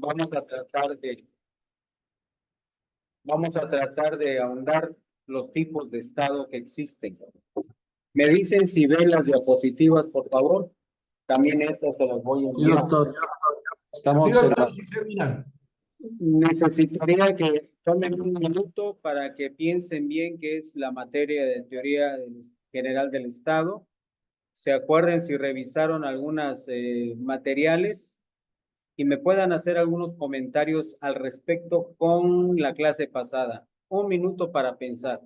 vamos a tratar de, ahondar los tipos de Estado que existen. Me dicen si ven las diapositivas, por favor. También estas se las voy a Sí, enviar. doctor. Estamos Sí, doctor, observando. sí se miran. Necesitaría que tomen un minuto para que piensen bien qué es la materia de teoría general del Estado. Se acuerden si revisaron algunas materiales y me puedan hacer algunos comentarios al respecto con la clase pasada. Un minuto para pensar.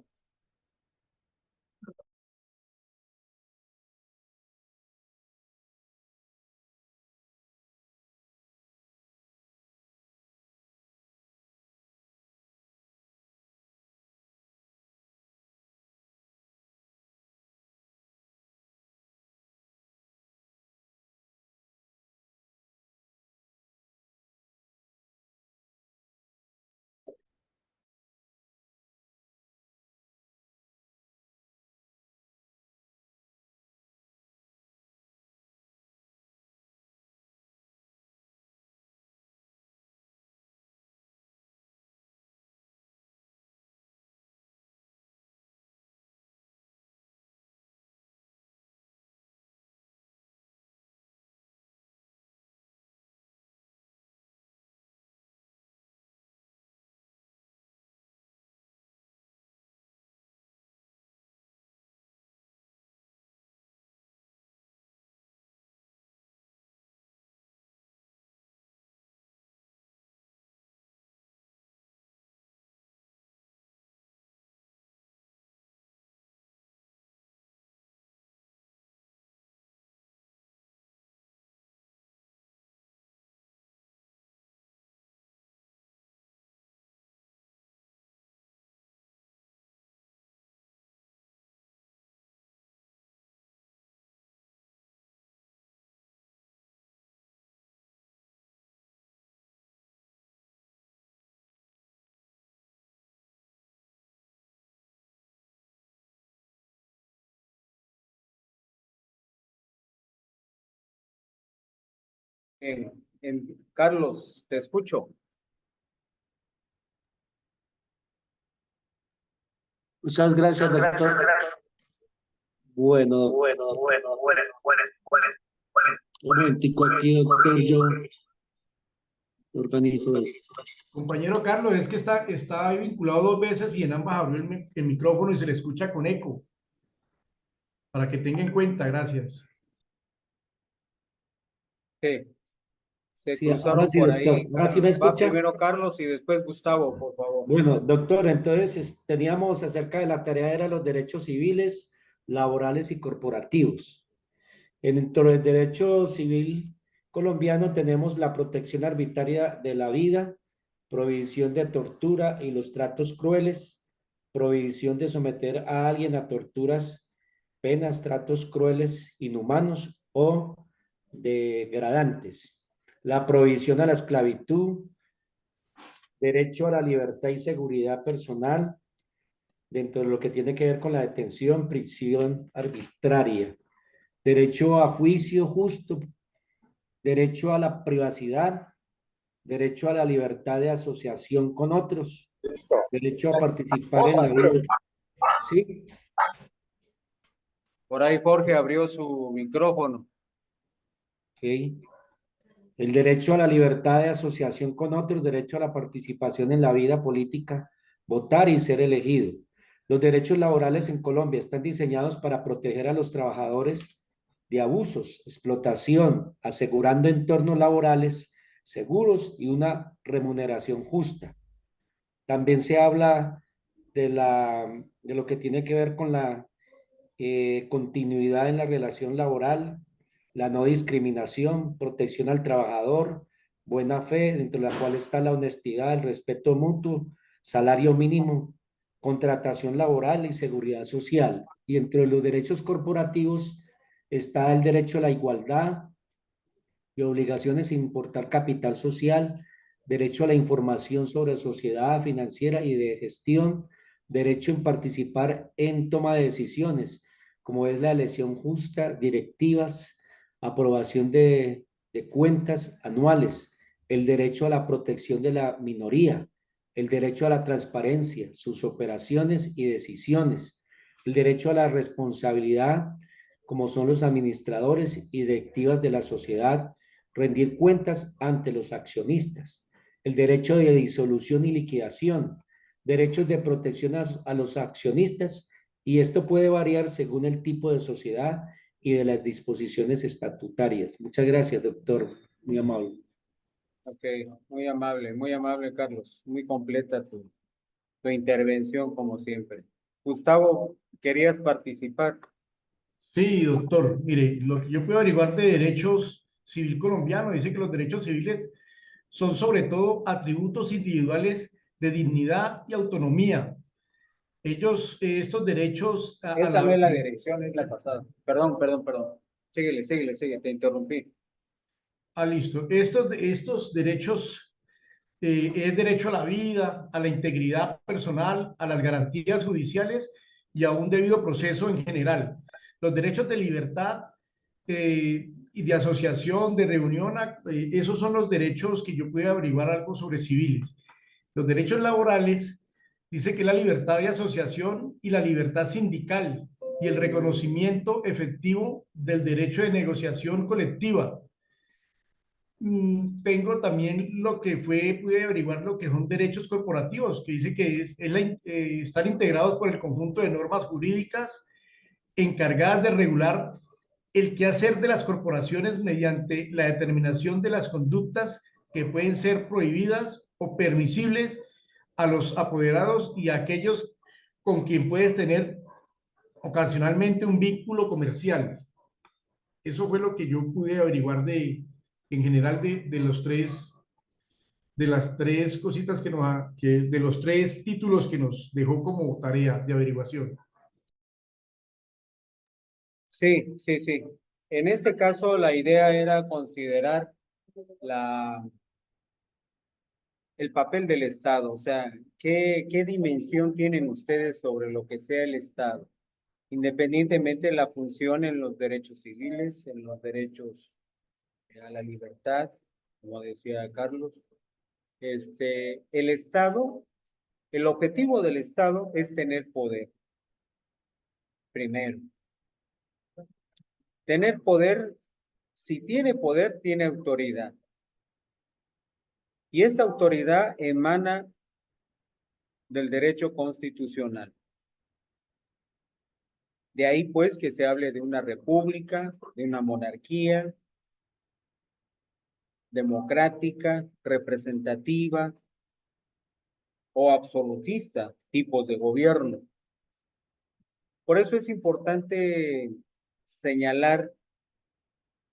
Carlos, te escucho. Muchas gracias, doctor. Bueno, un momentico aquí, doctor, yo organizo esto. Compañero Carlos, es que está vinculado dos veces y en ambas abrió el micrófono y se le escucha con eco. Para que tenga en cuenta, gracias. Sí. Se Sí, ahora cruzaron sí, por doctor. ahí. Ahora sí me Va escucha. primero Carlos y después Gustavo, por favor. Bueno, doctor, entonces teníamos acerca de la tarea de los derechos civiles, laborales y corporativos. Dentro del derecho civil colombiano tenemos la protección arbitraria de la vida, prohibición de tortura y los tratos crueles, prohibición de someter a alguien a torturas, penas, tratos crueles, inhumanos o degradantes, la prohibición a la esclavitud, derecho a la libertad y seguridad personal, dentro de lo que tiene que ver con la detención, prisión arbitraria, derecho a juicio justo, derecho a la privacidad, derecho a la libertad de asociación con otros, derecho a participar en la vida. ¿Sí? Por ahí Jorge abrió su micrófono. Ok. El derecho a la libertad de asociación con otros, derecho a la participación en la vida política, votar y ser elegido. Los derechos laborales en Colombia están diseñados para proteger a los trabajadores de abusos, explotación, asegurando entornos laborales seguros y una remuneración justa. También se habla de lo que tiene que ver con la continuidad en la relación laboral, la no discriminación, protección al trabajador, buena fe, dentro de la cual está la honestidad, el respeto mutuo, salario mínimo, contratación laboral y seguridad social. Y entre los derechos corporativos está el derecho a la igualdad y obligaciones sin importar capital social, derecho a la información sobre sociedad financiera y de gestión, derecho en participar en toma de decisiones, como es la elección justa, directivas, aprobación de cuentas anuales, el derecho a la protección de la minoría, el derecho a la transparencia, sus operaciones y decisiones, el derecho a la responsabilidad, como son los administradores y directivas de la sociedad, rendir cuentas ante los accionistas, el derecho de disolución y liquidación, derechos de protección a los accionistas, y esto puede variar según el tipo de sociedad y de las disposiciones estatutarias. Muchas gracias, doctor. Muy amable. Ok, muy amable, Carlos. Muy completa tu intervención, como siempre. Gustavo, ¿querías participar? Sí, doctor. Mire, lo que yo puedo averiguar de derechos civil colombiano dice que los derechos civiles son sobre todo atributos individuales de dignidad y autonomía. Ellos, estos derechos a Esa no la... es la dirección, es la pasada. Perdón. Síguele, te interrumpí. Listo. Estos derechos es derecho a la vida, a la integridad personal, a las garantías judiciales y a un debido proceso en general. Los derechos de libertad y de asociación, de reunión, esos son los derechos que yo pude averiguar algo sobre civiles. Los derechos laborales dice que la libertad de asociación y la libertad sindical y el reconocimiento efectivo del derecho de negociación colectiva. Tengo también lo que pude averiguar lo que son derechos corporativos, que dice que están integrados por el conjunto de normas jurídicas encargadas de regular el quehacer de las corporaciones mediante la determinación de las conductas que pueden ser prohibidas o permisibles a los apoderados y a aquellos con quien puedes tener ocasionalmente un vínculo comercial. Eso fue lo que yo pude averiguar en general de las tres cositas de los tres títulos que nos dejó como tarea de averiguación. Sí. En este caso, la idea era considerar la, el papel del Estado, o sea, ¿qué dimensión tienen ustedes sobre lo que sea el Estado? Independientemente de la función en los derechos civiles, en los derechos a la libertad, como decía Carlos, el Estado, el objetivo del Estado es tener poder, primero. Tener poder, si tiene poder, tiene autoridad. Y esta autoridad emana del derecho constitucional. De ahí pues que se hable de una república, de una monarquía democrática, representativa o absolutista, tipos de gobierno. Por eso es importante señalar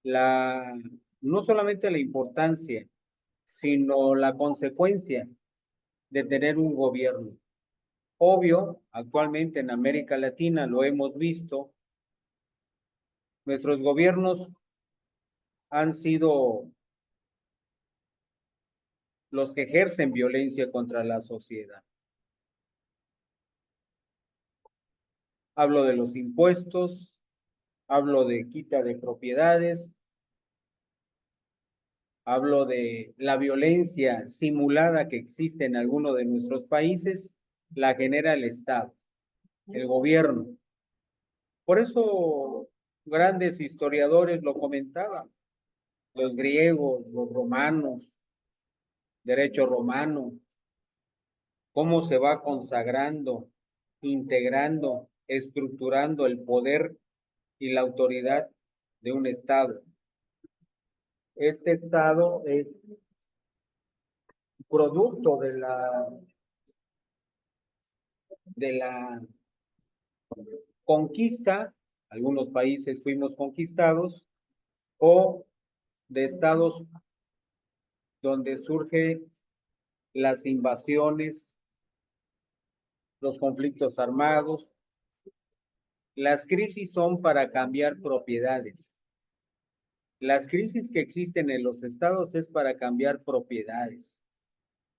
no solamente la importancia, sino la consecuencia de tener un gobierno. Obvio, actualmente en América Latina lo hemos visto, nuestros gobiernos han sido los que ejercen violencia contra la sociedad. Hablo de los impuestos, hablo de quita de propiedades, hablo de la violencia simulada que existe en alguno de nuestros países, la genera el Estado, el gobierno. Por eso grandes historiadores lo comentaban, los griegos, los romanos, derecho romano, cómo se va consagrando, integrando, estructurando el poder y la autoridad de un Estado. Este Estado es producto de la conquista, algunos países fuimos conquistados, o de estados donde surgen las invasiones, los conflictos armados. Las crisis son para cambiar propiedades. Las crisis que existen en los estados es para cambiar propiedades.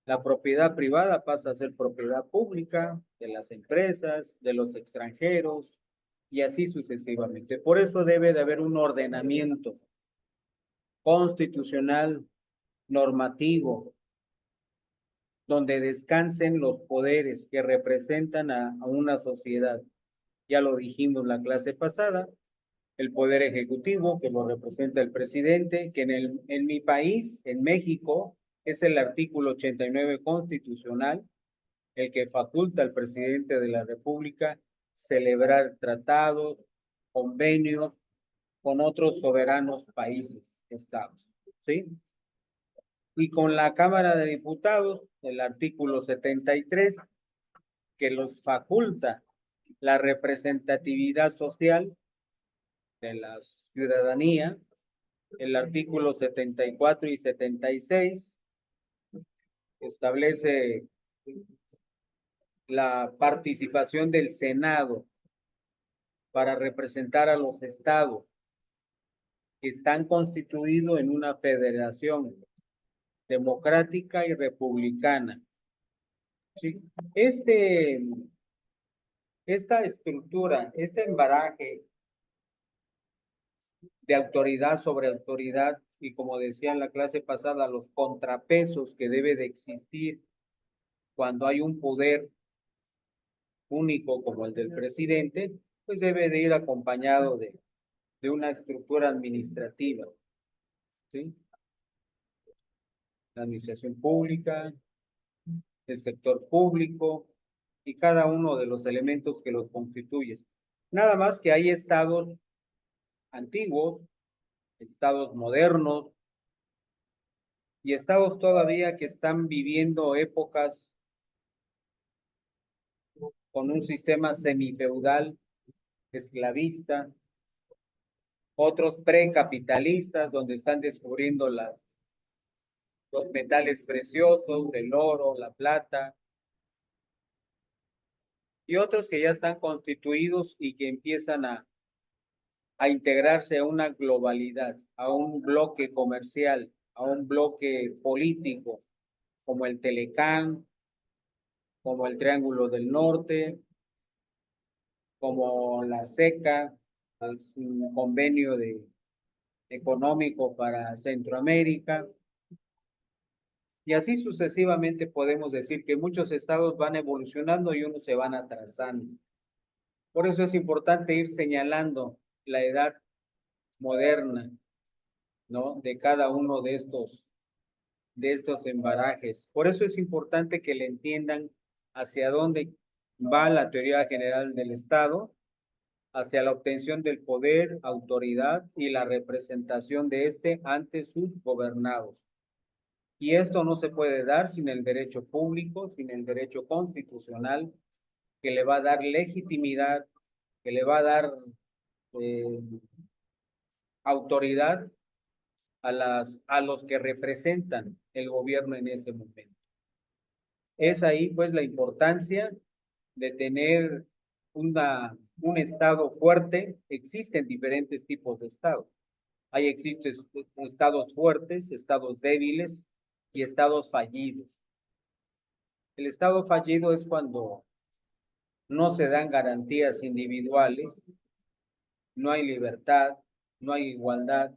La propiedad privada pasa a ser propiedad pública de las empresas, de los extranjeros y así sucesivamente. Por eso debe de haber un ordenamiento constitucional normativo, donde descansen los poderes que representan a una sociedad. Ya lo dijimos la clase pasada, el poder ejecutivo, que lo representa el presidente, que en mi país, en México, es el artículo 89 constitucional, el que faculta al presidente de la República celebrar tratados, convenios con otros soberanos países, estados, ¿sí? Y con la Cámara de Diputados, el artículo 73, que los faculta la representatividad social de la ciudadanía, el artículo 74 y 76 establece la participación del Senado para representar a los estados que están constituidos en una federación democrática y republicana. Sí. Esta estructura, este embaraje de autoridad sobre autoridad y, como decía en la clase pasada, los contrapesos que debe de existir cuando hay un poder único como el del presidente, pues debe de ir acompañado de una estructura administrativa, ¿sí? La administración pública, el sector público y cada uno de los elementos que los constituyen. Nada más que hay estados antiguos, estados modernos y estados todavía que están viviendo épocas con un sistema semifeudal, esclavista, otros precapitalistas donde están descubriendo los metales preciosos, el oro, la plata, y otros que ya están constituidos y que empiezan a integrarse a una globalidad, a un bloque comercial, a un bloque político, como el Telecán, como el Triángulo del Norte, como la SECA, es un convenio económico para Centroamérica. Y así sucesivamente podemos decir que muchos estados van evolucionando y unos se van atrasando. Por eso es importante ir señalando la edad moderna, ¿no? De cada uno de estos embarajes. Por eso es importante que le entiendan hacia dónde va la teoría general del Estado, hacia la obtención del poder, autoridad y la representación de éste ante sus gobernados. Y esto no se puede dar sin el derecho público, sin el derecho constitucional, que le va a dar legitimidad, que le va a dar autoridad a los que representan el gobierno en ese momento. Es ahí pues la importancia de tener un estado fuerte. Existen diferentes tipos de estados. Existen estados fuertes, estados débiles y estados fallidos. El estado fallido es cuando no se dan garantías individuales, no hay libertad, no hay igualdad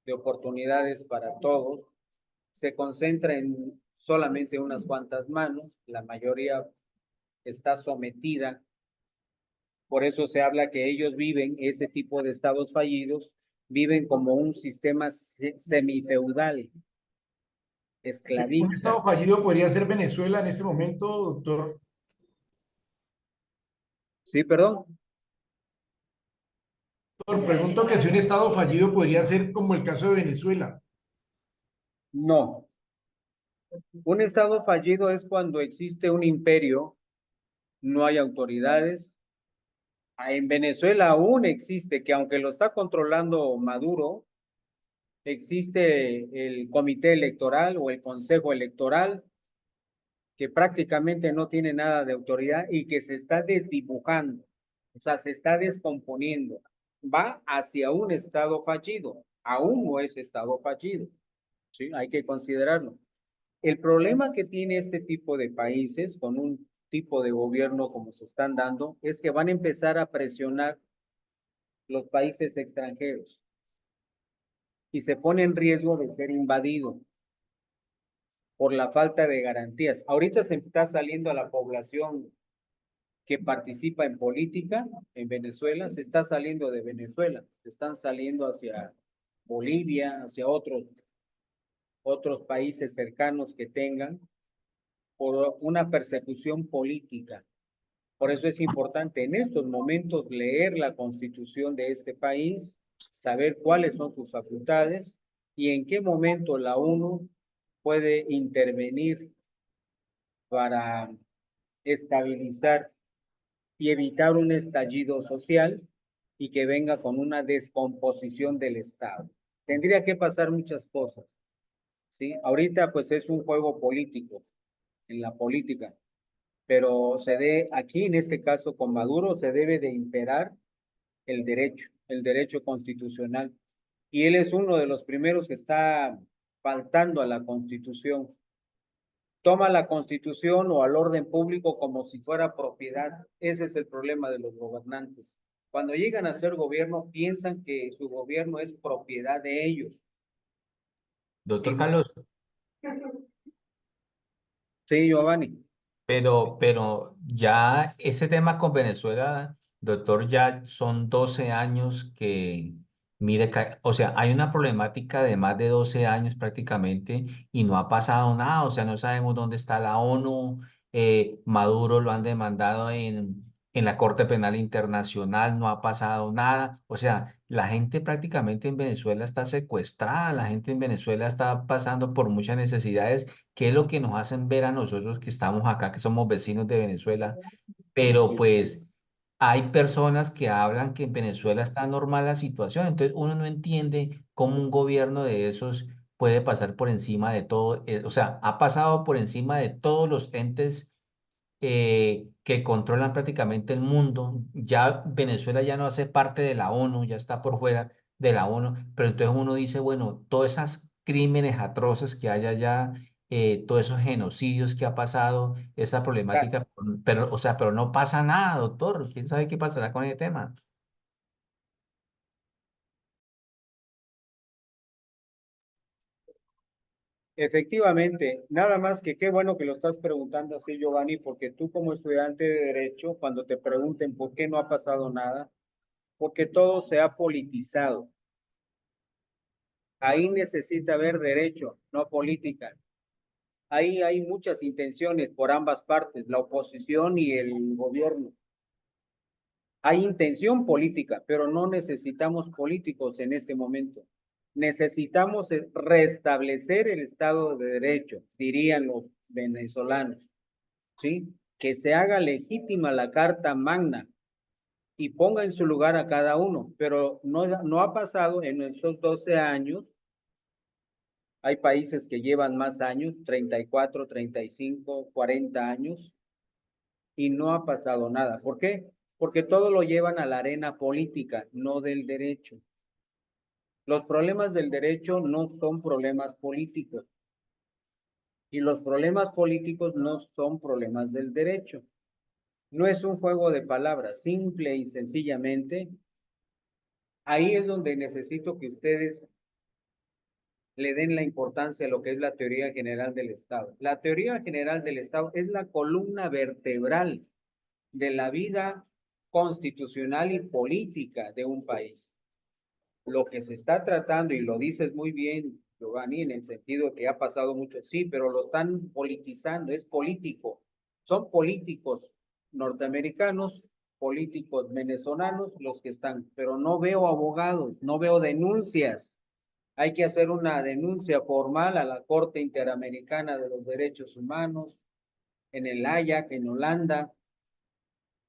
de oportunidades para todos, se concentra en solamente unas cuantas manos, la mayoría está sometida. Por eso se habla que ellos viven, ese tipo de estados fallidos, viven como un sistema semifeudal, Un esclavista. estado fallido podría ser Venezuela en este momento, doctor. Sí, perdón. Doctor, pregunto que si un estado fallido podría ser como el caso de Venezuela. No. Un estado fallido es cuando existe un imperio, no hay autoridades. En Venezuela aún existe, que aunque lo está controlando Maduro, existe el comité electoral o el consejo electoral, que prácticamente no tiene nada de autoridad y que se está desdibujando, o sea, se está descomponiendo. Va hacia un estado fallido, aún no es estado fallido, ¿sí? Hay que considerarlo. El problema que tiene este tipo de países con un tipo de gobierno como se están dando es que van a empezar a presionar los países extranjeros. y se pone en riesgo de ser invadido por la falta de garantías. Ahorita se está saliendo a la población que participa en política en Venezuela, se está saliendo de Venezuela, se están saliendo hacia Bolivia, hacia otros países cercanos que tengan por una persecución política. Por eso es importante en estos momentos leer la constitución de este país, saber cuáles son sus facultades y en qué momento la ONU puede intervenir para estabilizar y evitar un estallido social y que venga con una descomposición del Estado. Tendría que pasar muchas cosas, ¿sí? Ahorita pues es un juego político, en la política, pero aquí en este caso con Maduro se debe de imperar el derecho constitucional. Y él es uno de los primeros que está faltando a la Constitución. Toma la Constitución o al orden público como si fuera propiedad. Ese es el problema de los gobernantes. Cuando llegan a ser gobierno, piensan que su gobierno es propiedad de ellos. Doctor Carlos, Sí, Giovanni. pero ya ese tema con Venezuela, doctor, ya son 12 años que, mire, o sea, hay una problemática de más de 12 años prácticamente y no ha pasado nada, o sea, no sabemos dónde está la ONU, Maduro lo han demandado en la Corte Penal Internacional, no ha pasado nada, o sea, la gente prácticamente en Venezuela está secuestrada, la gente en Venezuela está pasando por muchas necesidades. ¿Qué es lo que nos hacen ver a nosotros que estamos acá, que somos vecinos de Venezuela? Pero pues hay personas que hablan que en Venezuela está normal la situación, entonces uno no entiende cómo un gobierno de esos puede pasar por encima de todo, o sea, ha pasado por encima de todos los entes que controlan prácticamente el mundo. Ya Venezuela ya no hace parte de la ONU, ya está por fuera de la ONU, pero entonces uno dice, bueno, todos esos crímenes atroces que hay allá, todos esos genocidios que ha pasado, esa problemática, pero, o sea, pero no pasa nada, doctor. ¿Quién sabe qué pasará con ese tema? Efectivamente, nada más que qué bueno que lo estás preguntando así, Giovanni, porque tú como estudiante de Derecho, cuando te pregunten por qué no ha pasado nada, porque todo se ha politizado. Ahí necesita haber derecho, no política. Ahí hay muchas intenciones por ambas partes, la oposición y el gobierno. Hay intención política, pero no necesitamos políticos en este momento. Necesitamos restablecer el Estado de Derecho, dirían los venezolanos, ¿sí? Que se haga legítima la Carta Magna y ponga en su lugar a cada uno, pero no ha pasado en estos 12 años. Hay países que llevan más años, 34, 35, 40 años, y no ha pasado nada. ¿Por qué? Porque todo lo llevan a la arena política, no del derecho. Los problemas del derecho no son problemas políticos y los problemas políticos no son problemas del derecho. No es un juego de palabras, simple y sencillamente. Ahí es donde necesito que ustedes le den la importancia a lo que es la teoría general del Estado. La teoría general del Estado es la columna vertebral de la vida constitucional y política de un país. Lo que se está tratando, y lo dices muy bien, Giovanni, en el sentido que ha pasado mucho, sí, pero lo están politizando, es político. Son políticos norteamericanos, políticos venezolanos los que están, pero no veo abogados, no veo denuncias. Hay que hacer una denuncia formal a la Corte Interamericana de los Derechos Humanos, en el Haya, en Holanda.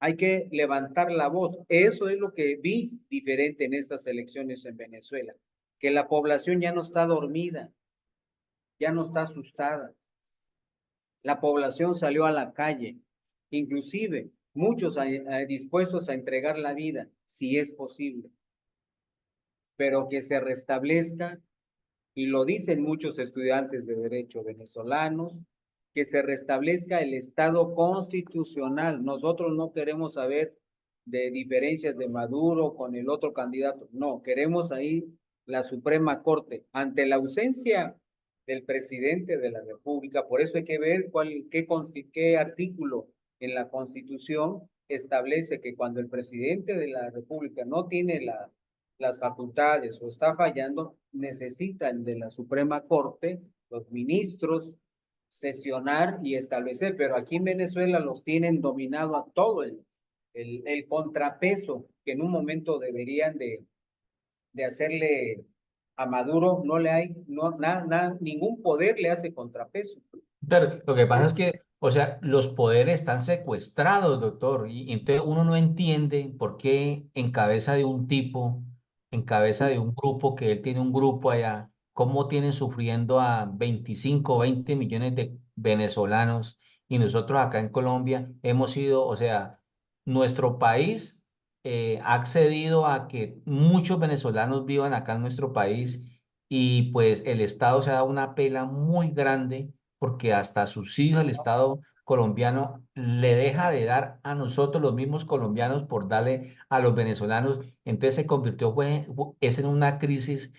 Hay que levantar la voz. Eso es lo que vi diferente en estas elecciones en Venezuela, que la población ya no está dormida, ya no está asustada. La población salió a la calle, inclusive muchos dispuestos a entregar la vida, si es posible, pero que se restablezca, y lo dicen muchos estudiantes de derecho venezolanos, que se restablezca el Estado constitucional. Nosotros no queremos saber de diferencias de Maduro con el otro candidato. No, queremos ahí la Suprema Corte ante la ausencia del presidente de la República. Por eso hay que ver qué artículo en la Constitución establece que cuando el presidente de la República no tiene las facultades o está fallando, necesitan de la Suprema Corte, los ministros, sesionar y establecer, pero aquí en Venezuela los tienen dominado a todo el contrapeso que en un momento deberían de hacerle a Maduro, no le hay, no, ningún poder le hace contrapeso. Pero lo que pasa es que, o sea, los poderes están secuestrados, doctor, y entonces uno no entiende por qué en cabeza de un tipo, en cabeza de un grupo, que él tiene un grupo allá, cómo tienen sufriendo a 25 o 20 millones de venezolanos y nosotros acá en Colombia hemos sido, o sea, nuestro país ha accedido a que muchos venezolanos vivan acá en nuestro país y pues el Estado se ha dado una pela muy grande porque hasta subsidios el Estado colombiano le deja de dar a nosotros los mismos colombianos por darle a los venezolanos. Entonces se convirtió es en una crisis,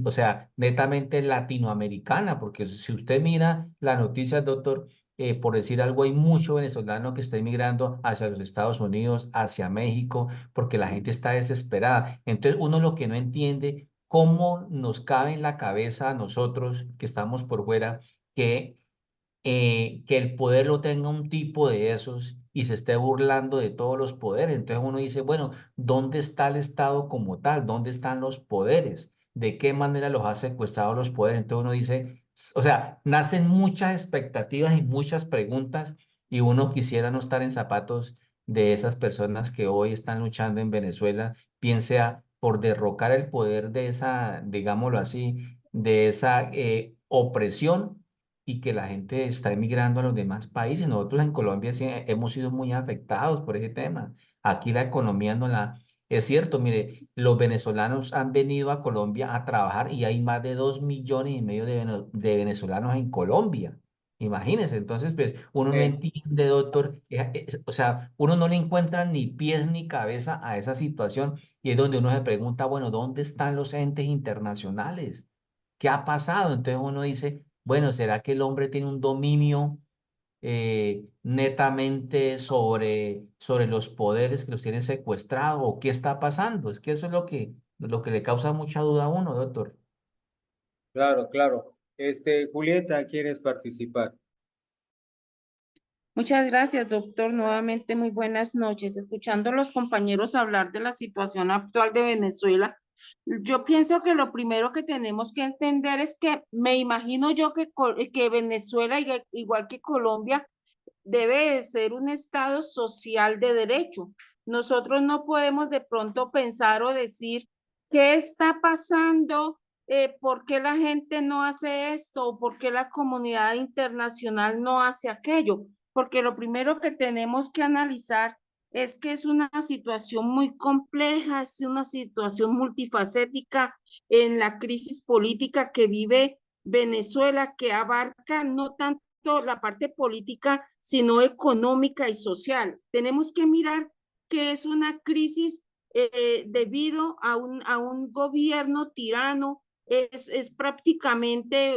o sea, netamente latinoamericana, porque si usted mira las noticias, doctor, por decir algo, hay mucho venezolano que está emigrando hacia los Estados Unidos, hacia México, porque la gente está desesperada. Entonces uno lo que no entiende, cómo nos cabe en la cabeza a nosotros que estamos por fuera que el poder lo tenga un tipo de esos y se esté burlando de todos los poderes. Entonces uno dice, bueno, ¿dónde está el Estado como tal? ¿Dónde están los poderes? ¿De qué manera los ha secuestrado los poderes? Entonces uno dice, o sea, nacen muchas expectativas y muchas preguntas y uno quisiera no estar en zapatos de esas personas que hoy están luchando en Venezuela, piense por derrocar el poder de esa, digámoslo así, de esa opresión y que la gente está emigrando a los demás países. Nosotros en Colombia sí hemos sido muy afectados por ese tema. Aquí la economía no la... Es cierto, mire, los venezolanos han venido a Colombia a trabajar y hay más de 2,5 millones de venezolanos en Colombia. Imagínense, entonces, pues uno no entiende, doctor, o sea, uno no le encuentra ni pies ni cabeza a esa situación y es donde uno se pregunta, bueno, ¿dónde están los entes internacionales? ¿Qué ha pasado? Entonces uno dice, bueno, ¿será que el hombre tiene un dominio netamente sobre los poderes que los tienen secuestrados o qué está pasando? Es que eso es lo que le causa mucha duda a uno, doctor. Claro, claro. Julieta, ¿quieres participar? Muchas gracias, doctor. Nuevamente, muy buenas noches. Escuchando a los compañeros hablar de la situación actual de Venezuela, yo pienso que lo primero que tenemos que entender es que me imagino yo que Venezuela, igual que Colombia, debe de ser un estado social de derecho. Nosotros no podemos de pronto pensar o decir qué está pasando, por qué la gente no hace esto o por qué la comunidad internacional no hace aquello, porque lo primero que tenemos que analizar es que es una situación muy compleja, es una situación multifacética en la crisis política que vive Venezuela, que abarca no tanto la parte política, sino económica y social. Tenemos que mirar que es una crisis debido a un gobierno tirano, es prácticamente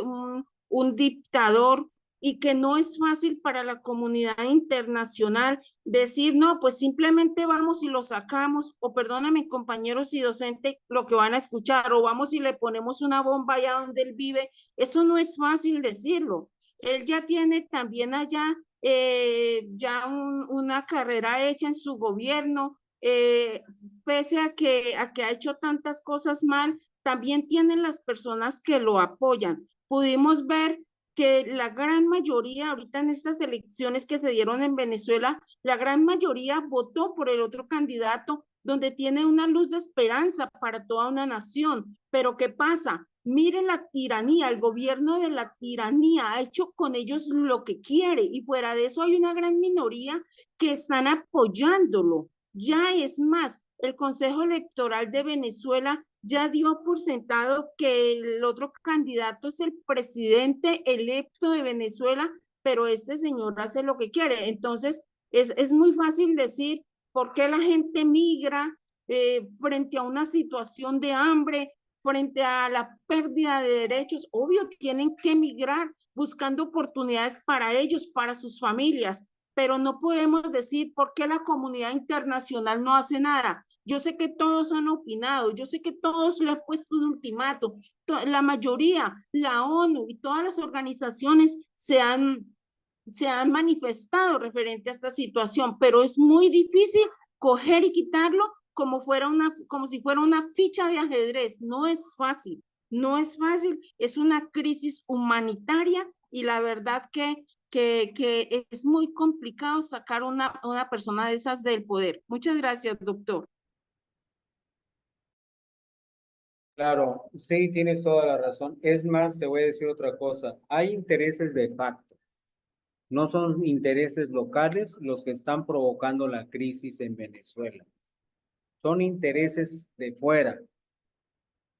un dictador y que no es fácil para la comunidad internacional decir, no, pues simplemente vamos y lo sacamos, o perdóname compañeros y docentes lo que van a escuchar, o vamos y le ponemos una bomba allá donde él vive. Eso no es fácil decirlo. Él ya tiene también allá ya una carrera hecha en su gobierno, pese a que ha hecho tantas cosas mal, también tienen las personas que lo apoyan. Pudimos ver que la gran mayoría, ahorita en estas elecciones que se dieron en Venezuela, la gran mayoría votó por el otro candidato donde tiene una luz de esperanza para toda una nación. Pero ¿qué pasa? Miren la tiranía, el gobierno de la tiranía ha hecho con ellos lo que quiere y fuera de eso hay una gran minoría que están apoyándolo. Ya es más, el Consejo Electoral de Venezuela ya dio por sentado que el otro candidato es el presidente electo de Venezuela, pero este señor hace lo que quiere. Entonces, es muy fácil decir por qué la gente migra frente a una situación de hambre, frente a la pérdida de derechos, obvio, tienen que emigrar buscando oportunidades para ellos, para sus familias, pero no podemos decir por qué la comunidad internacional no hace nada. Yo sé que todos han opinado, yo sé que todos le han puesto un ultimato, la mayoría, la ONU y todas las organizaciones se han manifestado referente a esta situación, pero es muy difícil coger y quitarlo como si fuera una ficha de ajedrez. No es fácil, no es fácil, es una crisis humanitaria y la verdad que es muy complicado sacar una persona de esas del poder. Muchas gracias, doctor. Claro, sí, tienes toda la razón. Es más, te voy a decir otra cosa. Hay intereses de facto. No son intereses locales los que están provocando la crisis en Venezuela. Son intereses de fuera.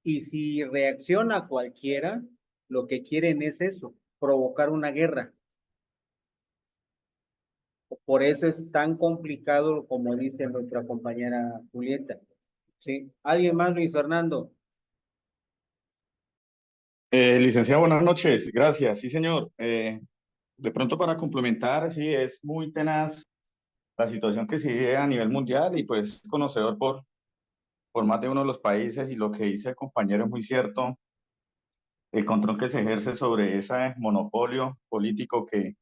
Y si reacciona cualquiera, lo que quieren es eso, provocar una guerra. Por eso es tan complicado, como dice nuestra compañera Julieta. ¿Sí? ¿Alguien más, Luis Fernando? Licenciado, buenas noches. Gracias. Sí, señor. De pronto para complementar, sí, es muy tenaz la situación que se vive a nivel mundial y pues conocedor por más de uno de los países y lo que dice el compañero es muy cierto. El control que se ejerce sobre ese monopolio político que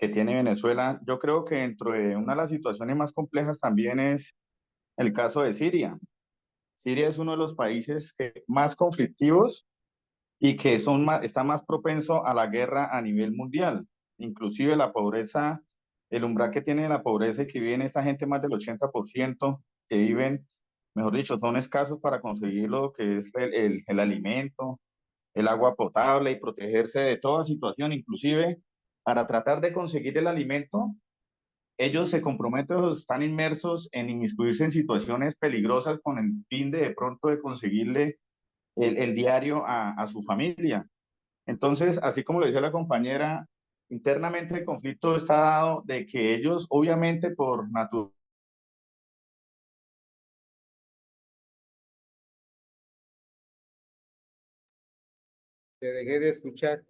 tiene Venezuela. Yo creo que dentro de una de las situaciones más complejas también es el caso de Siria. Siria es uno de los países más conflictivos y que está más propenso a la guerra a nivel mundial. Inclusive la pobreza, el umbral que tiene la pobreza y que viven esta gente, más del 80% que viven, mejor dicho, son escasos para conseguir lo que es el alimento, el agua potable y protegerse de toda situación, inclusive para tratar de conseguir el alimento. Ellos se comprometen o están inmersos en inmiscuirse en situaciones peligrosas con el fin de pronto de conseguirle el diario a su familia. Entonces, así como lo decía la compañera, internamente el conflicto está dado de que ellos, obviamente, por naturaleza, Te dejé de escuchar.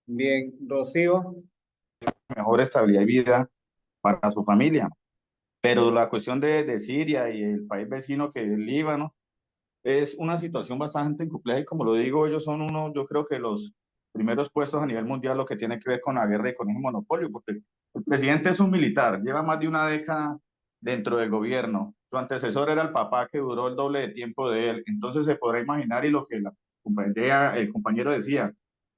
Bien, Rocío. mejor estabilidad de vida para su familia. Pero la cuestión de Siria y el país vecino que es el Líbano es una situación bastante compleja y como lo digo, ellos son uno, yo creo que los primeros puestos a nivel mundial lo que tiene que ver con la guerra y con ese monopolio, porque el presidente es un militar, lleva más de una década dentro del gobierno. Su antecesor era el papá que duró el doble de tiempo de él. Entonces se podrá imaginar y lo que el compañero decía,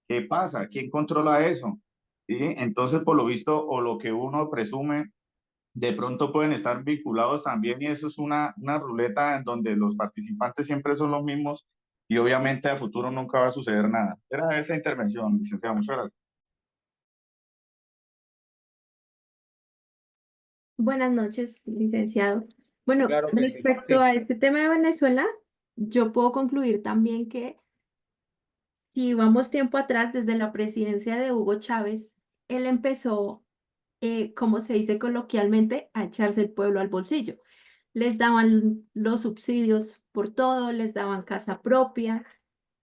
¿qué pasa? ¿Quién controla eso? ¿Sí? Entonces, por lo visto, o lo que uno presume, de pronto pueden estar vinculados también y eso es una ruleta en donde los participantes siempre son los mismos y obviamente a futuro nunca va a suceder nada. Era esa intervención, licenciado. Muchas gracias. Buenas noches, licenciado. Bueno, Claro que sí. respecto a este tema de Venezuela, yo puedo concluir también que si vamos tiempo atrás, desde la presidencia de Hugo Chávez, él empezó, como se dice coloquialmente, a echarse el pueblo al bolsillo. Les daban los subsidios por todo, les daban casa propia,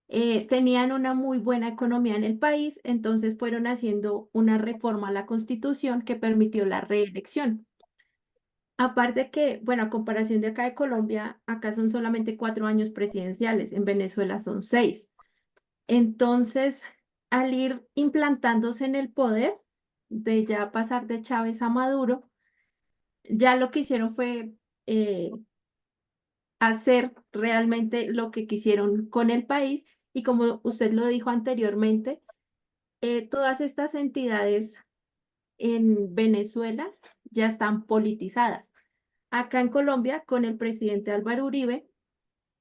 tenían una muy buena economía en el país, entonces fueron haciendo una reforma a la Constitución que permitió la reelección. Aparte que, bueno, a comparación de acá de Colombia, acá son solamente 4 años presidenciales, en Venezuela son 6. Entonces, al ir implantándose en el poder, de ya pasar de Chávez a Maduro, ya lo que hicieron fue hacer realmente lo que quisieron con el país y como usted lo dijo anteriormente, todas estas entidades en Venezuela ya están politizadas. Acá en Colombia, con el presidente Álvaro Uribe,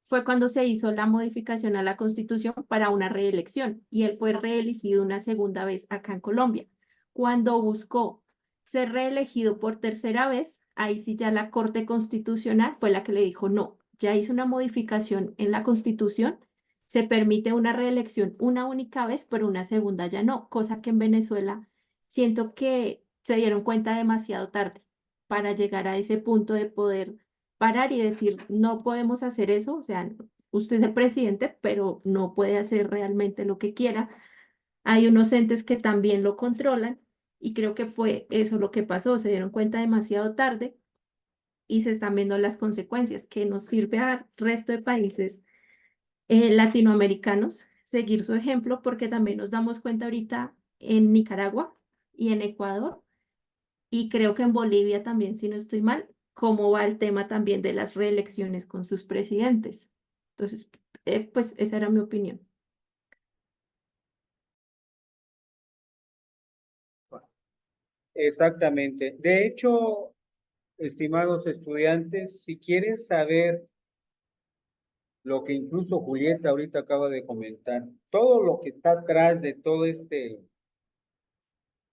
fue cuando se hizo la modificación a la Constitución para una reelección y él fue reelegido una segunda vez acá en Colombia. Cuando buscó ser reelegido por tercera vez, ahí sí ya la Corte Constitucional fue la que le dijo no, ya hizo una modificación en la Constitución, se permite una reelección una única vez, pero una segunda ya no, cosa que en Venezuela siento que se dieron cuenta demasiado tarde para llegar a ese punto de poder parar y decir, no podemos hacer eso, o sea, usted es el presidente, pero no puede hacer realmente lo que quiera. Hay unos entes que también lo controlan y creo que fue eso lo que pasó, se dieron cuenta demasiado tarde y se están viendo las consecuencias, que nos sirve al resto de países latinoamericanos seguir su ejemplo, porque también nos damos cuenta ahorita en Nicaragua y en Ecuador, y creo que en Bolivia también, si no estoy mal, cómo va el tema también de las reelecciones con sus presidentes. Entonces, pues esa era mi opinión. Exactamente. De hecho, estimados estudiantes, si quieren saber lo que incluso Julieta ahorita acaba de comentar, todo lo que está atrás de todo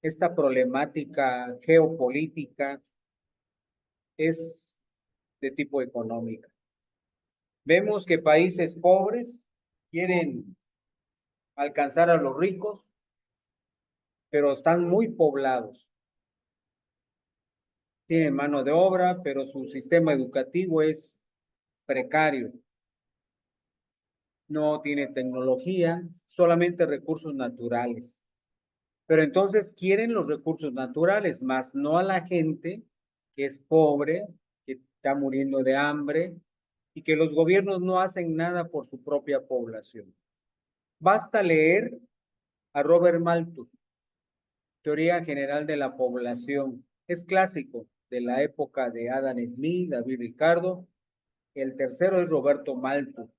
esta problemática geopolítica es de tipo económico. Vemos que países pobres quieren alcanzar a los ricos, pero están muy poblados. Tienen mano de obra, pero su sistema educativo es precario. No tiene tecnología, solamente recursos naturales. Pero entonces quieren los recursos naturales, más no a la gente que es pobre, que está muriendo de hambre y que los gobiernos no hacen nada por su propia población. Basta leer a Robert Malthus, Teoría General de la Población. Es clásico de la época de Adam Smith, David Ricardo. El tercero es Roberto Malthus.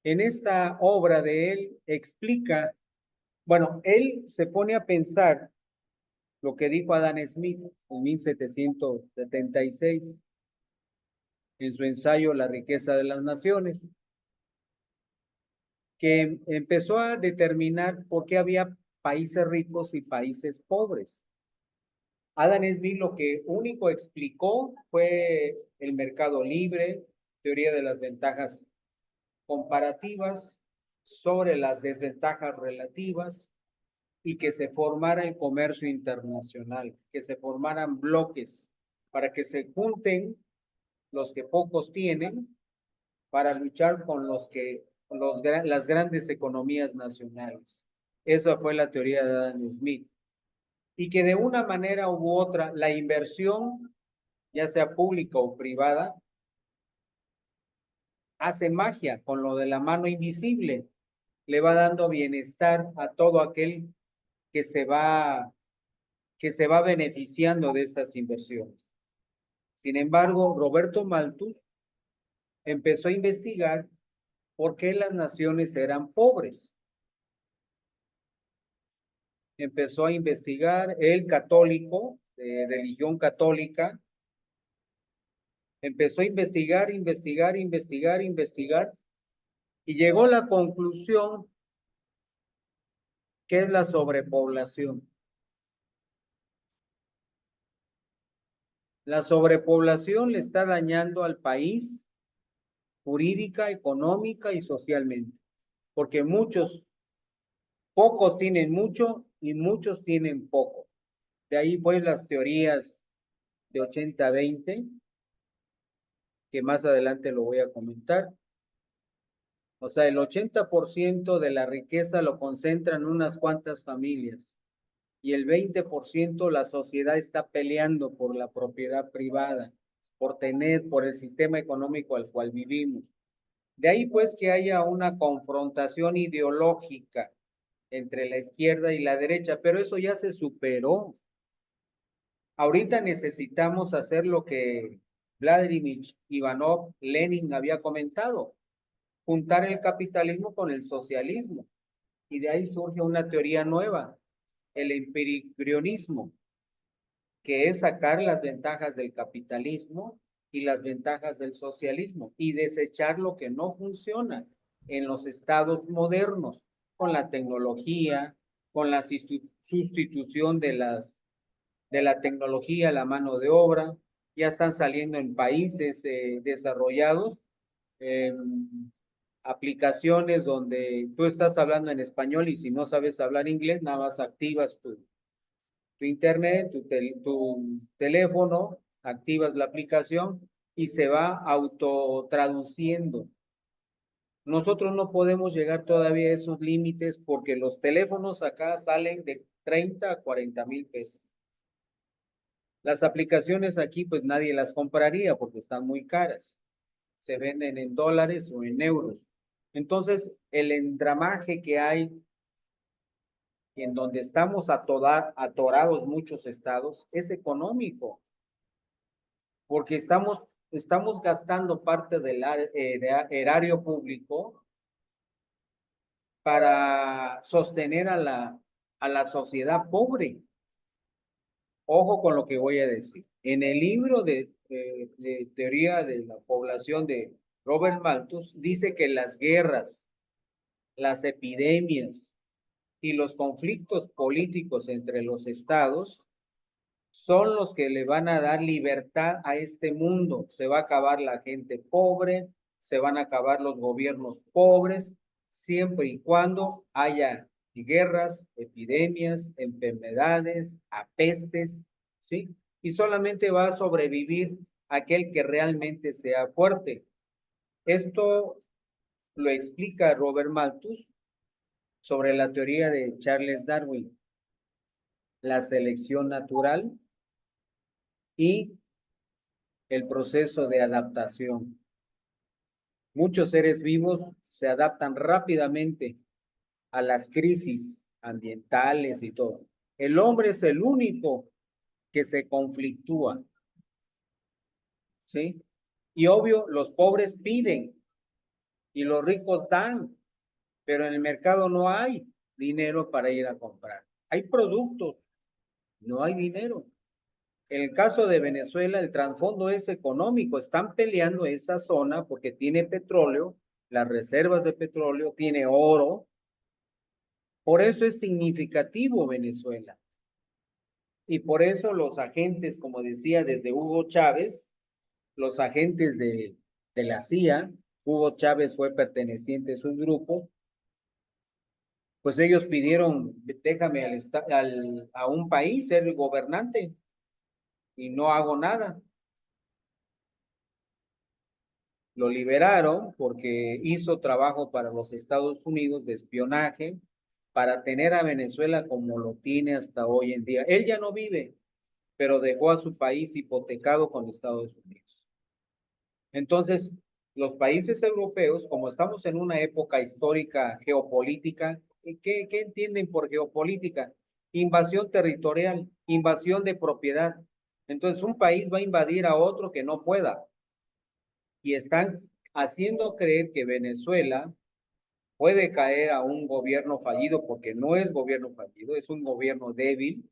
En esta obra de él explica, bueno, él se pone a pensar lo que dijo Adam Smith en 1776 en su ensayo La riqueza de las naciones, que empezó a determinar por qué había países ricos y países pobres. Adam Smith lo que único explicó fue el mercado libre, teoría de las ventajas comparativas sobre las desventajas relativas y que se formara el comercio internacional, que se formaran bloques para que se junten los que pocos tienen para luchar con las grandes economías nacionales. Esa fue la teoría de Adam Smith. Y que de una manera u otra, la inversión, ya sea pública o privada, hace magia con lo de la mano invisible. Le va dando bienestar a todo aquel que se va beneficiando de estas inversiones. Sin embargo, Roberto Malthus empezó a investigar por qué las naciones eran pobres. Empezó a investigar, el católico, de religión católica, empezó a investigar, y llegó a la conclusión que es la sobrepoblación. La sobrepoblación le está dañando al país jurídica, económica y socialmente, porque pocos tienen mucho y muchos tienen poco. De ahí pues las teorías de 80-20, que más adelante lo voy a comentar. O sea, el 80% de la riqueza lo concentran unas cuantas familias y el 20% la sociedad está peleando por la propiedad privada, por el sistema económico al cual vivimos. De ahí pues que haya una confrontación ideológica entre la izquierda y la derecha, pero eso ya se superó. Ahorita necesitamos hacer lo que Vladimir Ivanov Lenin había comentado, juntar el capitalismo con el socialismo. Y de ahí surge una teoría nueva, el empirionismo, que es sacar las ventajas del capitalismo y las ventajas del socialismo y desechar lo que no funciona en los estados modernos, con la tecnología, con la sustitución de la tecnología, la mano de obra. Ya están saliendo en países desarrollados aplicaciones donde tú estás hablando en español y si no sabes hablar inglés, nada más activas tu internet, tu teléfono activas la aplicación y se va autotraduciendo. Nosotros no podemos llegar todavía a esos límites porque los teléfonos acá salen de 30 a 40,000 pesos. Las aplicaciones aquí pues nadie las compraría porque están muy caras. Se venden en dólares o en euros. Entonces, el entramaje que hay en donde estamos atorados muchos estados es económico, porque estamos gastando parte del erario público para sostener a la sociedad pobre. Ojo con lo que voy a decir. En el libro de teoría de la población de Robert Malthus, dice que las guerras, las epidemias y los conflictos políticos entre los estados son los que le van a dar libertad a este mundo. Se va a acabar la gente pobre, se van a acabar los gobiernos pobres, siempre y cuando haya guerras, epidemias, enfermedades, apestes, ¿sí? Y solamente va a sobrevivir aquel que realmente sea fuerte. Esto lo explica Robert Malthus sobre la teoría de Charles Darwin, la selección natural y el proceso de adaptación. Muchos seres vivos se adaptan rápidamente a las crisis ambientales y todo. El hombre es el único que se conflictúa, ¿sí? Y obvio, los pobres piden y los ricos dan, pero en el mercado no hay dinero para ir a comprar. Hay productos, no hay dinero. En el caso de Venezuela, el trasfondo es económico. Están peleando esa zona porque tiene petróleo, las reservas de petróleo, tiene oro. Por eso es significativo Venezuela. Y por eso los agentes, como decía desde Hugo Chávez, los agentes de la CIA, Hugo Chávez fue perteneciente a sus grupos, pues ellos pidieron, déjame a un país ser gobernante y no hago nada. Lo liberaron porque hizo trabajo para los Estados Unidos de espionaje para tener a Venezuela como lo tiene hasta hoy en día. Él ya no vive, pero dejó a su país hipotecado con Estados Unidos. Entonces, los países europeos, como estamos en una época histórica geopolítica, ¿qué entienden por geopolítica? Invasión territorial, invasión de propiedad. Entonces, un país va a invadir a otro que no pueda. Y están haciendo creer que Venezuela puede caer a un gobierno fallido porque no es gobierno fallido, es un gobierno débil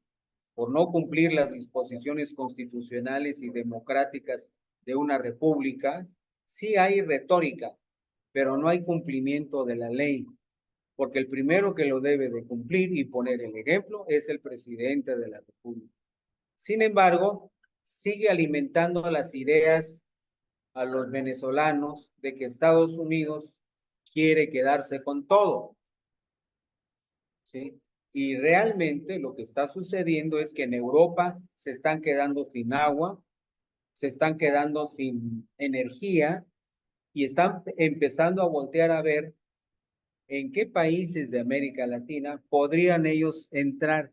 por no cumplir las disposiciones constitucionales y democráticas de una república. Sí hay retórica, pero no hay cumplimiento de la ley, porque el primero que lo debe de cumplir y poner el ejemplo es el presidente de la república. Sin embargo, sigue alimentando las ideas a los venezolanos de que Estados Unidos quiere quedarse con todo, ¿sí? Y realmente lo que está sucediendo es que en Europa se están quedando sin agua, se están quedando sin energía y están empezando a voltear a ver en qué países de América Latina podrían ellos entrar.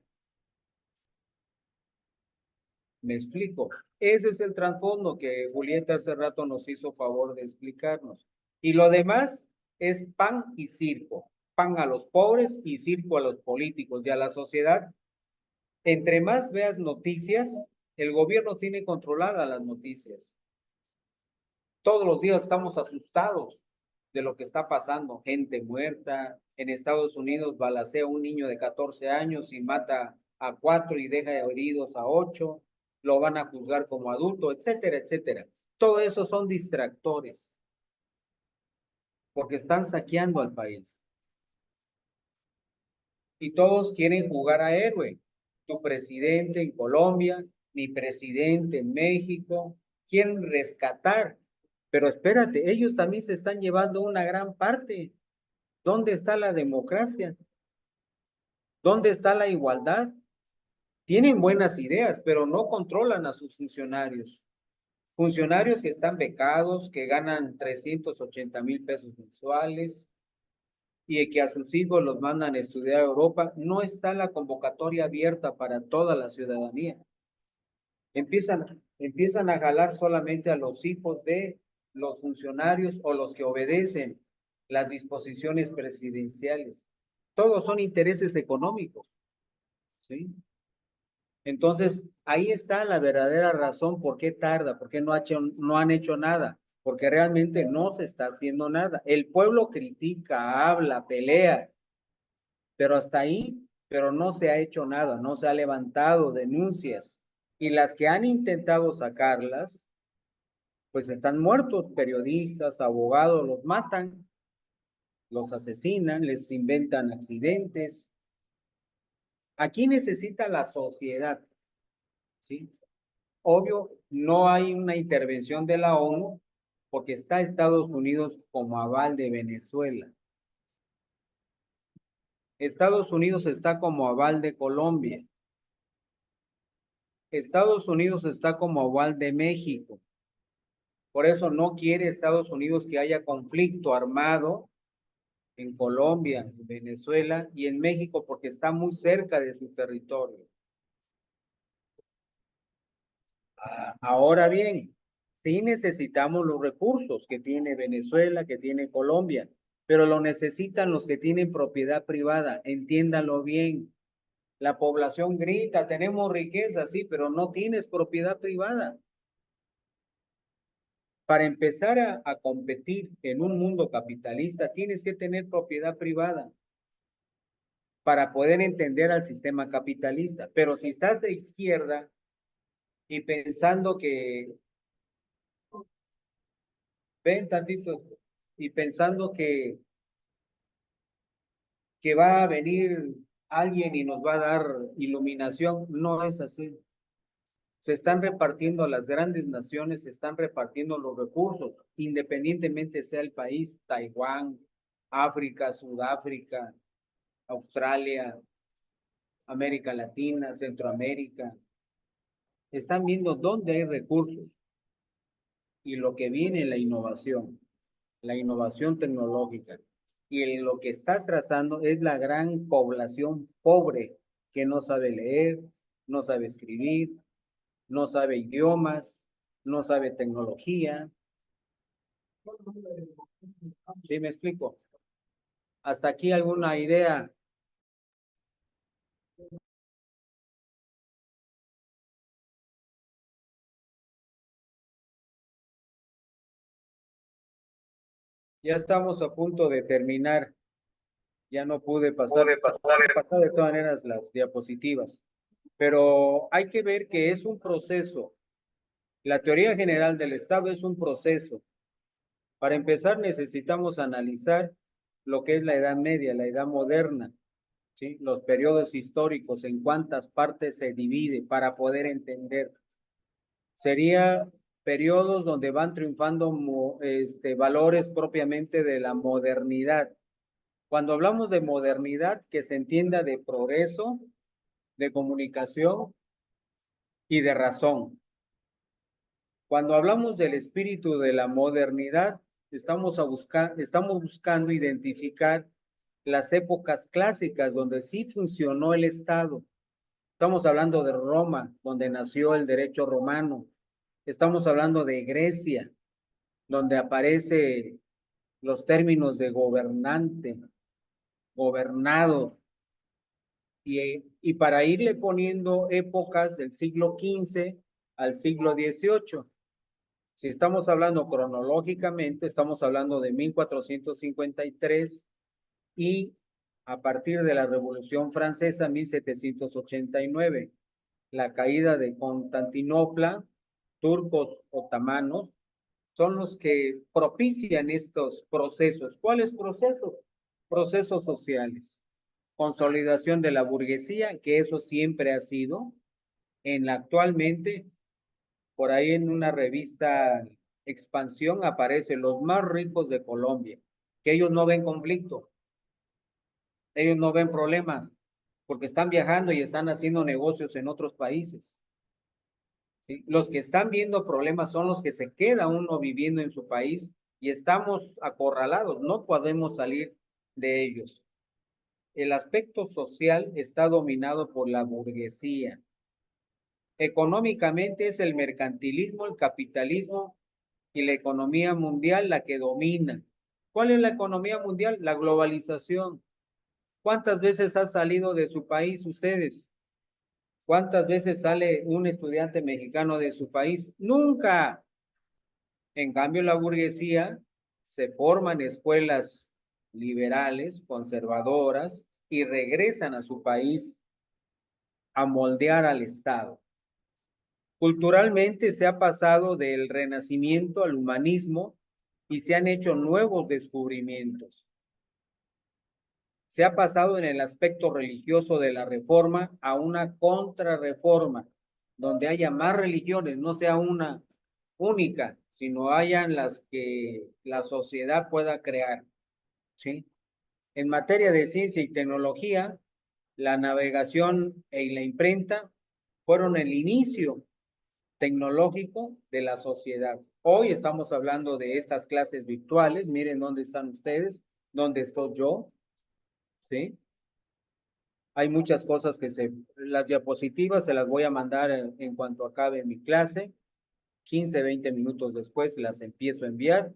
¿Me explico? Ese es el trasfondo que Julieta hace rato nos hizo favor de explicarnos. Y lo demás es pan y circo. Pan a los pobres y circo a los políticos y a la sociedad. Entre más veas noticias, el gobierno tiene controladas las noticias. Todos los días estamos asustados de lo que está pasando. Gente muerta. En Estados Unidos balacea a un niño de 14 años y mata a 4 y deja heridos a 8. Lo van a juzgar como adulto, etcétera, etcétera. Todo eso son distractores, porque están saqueando al país. Y todos quieren jugar a héroe. Tu presidente en Colombia, mi presidente en México, quieren rescatar. Pero espérate, ellos también se están llevando una gran parte. ¿Dónde está la democracia? ¿Dónde está la igualdad? Tienen buenas ideas, pero no controlan a sus funcionarios. Funcionarios que están becados, que ganan 380,000 pesos mensuales y que a sus hijos los mandan a estudiar a Europa, no está la convocatoria abierta para toda la ciudadanía. Empiezan a jalar solamente a los hijos de los funcionarios o los que obedecen las disposiciones presidenciales. Todos son intereses económicos, ¿sí? Entonces, ahí está la verdadera razón por qué tarda, por qué no han hecho nada, porque realmente no se está haciendo nada. El pueblo critica, habla, pelea, pero hasta ahí, pero no se ha hecho nada, no se ha levantado denuncias. Y las que han intentado sacarlas, pues están muertos, periodistas, abogados, los matan, los asesinan, les inventan accidentes. Aquí necesita la sociedad, ¿sí? Obvio, no hay una intervención de la ONU porque está Estados Unidos como aval de Venezuela. Estados Unidos está como aval de Colombia. Estados Unidos está como aval de México. Por eso no quiere Estados Unidos que haya conflicto armado en Colombia, en Venezuela y en México porque está muy cerca de su territorio. Ahora bien, sí necesitamos los recursos que tiene Venezuela, que tiene Colombia, pero lo necesitan los que tienen propiedad privada, entiéndanlo bien. La población grita, tenemos riqueza, sí, pero no tienes propiedad privada. Para empezar a competir en un mundo capitalista, tienes que tener propiedad privada para poder entender al sistema capitalista. Pero si estás de izquierda y pensando que, ven tantito, y pensando que va a venir alguien y nos va a dar iluminación, no es así. Se están repartiendo las grandes naciones, se están repartiendo los recursos, independientemente sea el país, Taiwán, África, Sudáfrica, Australia, América Latina, Centroamérica. Están viendo dónde hay recursos y lo que viene la innovación tecnológica. Y lo que está trazando es la gran población pobre que no sabe leer, no sabe escribir, no sabe idiomas, no sabe tecnología. ¿Sí me explico? ¿Hasta aquí alguna idea? Ya estamos a punto de terminar. Ya no pude pasar de todas maneras las diapositivas. Pero hay que ver que es un proceso. La teoría general del Estado es un proceso. Para empezar, necesitamos analizar lo que es la Edad Media, la Edad Moderna, ¿sí? Los periodos históricos, en cuántas partes se divide para poder entender. Sería periodos donde van triunfando valores propiamente de la modernidad. Cuando hablamos de modernidad, que se entienda de progreso, de comunicación y de razón. Cuando hablamos del espíritu de la modernidad, estamos buscando identificar las épocas clásicas donde sí funcionó el Estado. Estamos hablando de Roma, donde nació el derecho romano. Estamos hablando de Grecia, donde aparece los términos de gobernante, gobernado, y para irle poniendo épocas del siglo XV al siglo XVIII. Si estamos hablando cronológicamente, estamos hablando de 1453 y a partir de la Revolución Francesa, 1789, la caída de Constantinopla, turcos otomanos, son los que propician estos procesos. ¿Cuáles procesos? Procesos sociales. Consolidación de la burguesía, que eso siempre ha sido. Actualmente, por ahí en una revista Expansión aparecen los más ricos de Colombia, que ellos no ven conflicto, ellos no ven problemas, porque están viajando y están haciendo negocios en otros países. ¿sí? Los que están viendo problemas son los que se queda uno viviendo en su país y estamos acorralados, no podemos salir de ellos. El aspecto social está dominado por la burguesía. Económicamente es el mercantilismo, el capitalismo y la economía mundial la que domina. ¿Cuál es la economía mundial? La globalización. ¿Cuántas veces ha salido de su país ustedes? ¿Cuántas veces sale un estudiante mexicano de su país? Nunca. En cambio, la burguesía se forma en escuelas liberales, conservadoras, y regresan a su país a moldear al Estado. Culturalmente se ha pasado del Renacimiento al humanismo y se han hecho nuevos descubrimientos. Se ha pasado en el aspecto religioso de la reforma a una contrarreforma, donde haya más religiones, no sea una única, sino hayan las que la sociedad pueda crear, ¿sí? En materia de ciencia y tecnología, la navegación y la imprenta fueron el inicio tecnológico de la sociedad. Hoy estamos hablando de estas clases virtuales, miren dónde están ustedes, dónde estoy yo, ¿sí? Hay muchas cosas las diapositivas se las voy a mandar en cuanto acabe mi clase, 15, 20 minutos después las empiezo a enviar.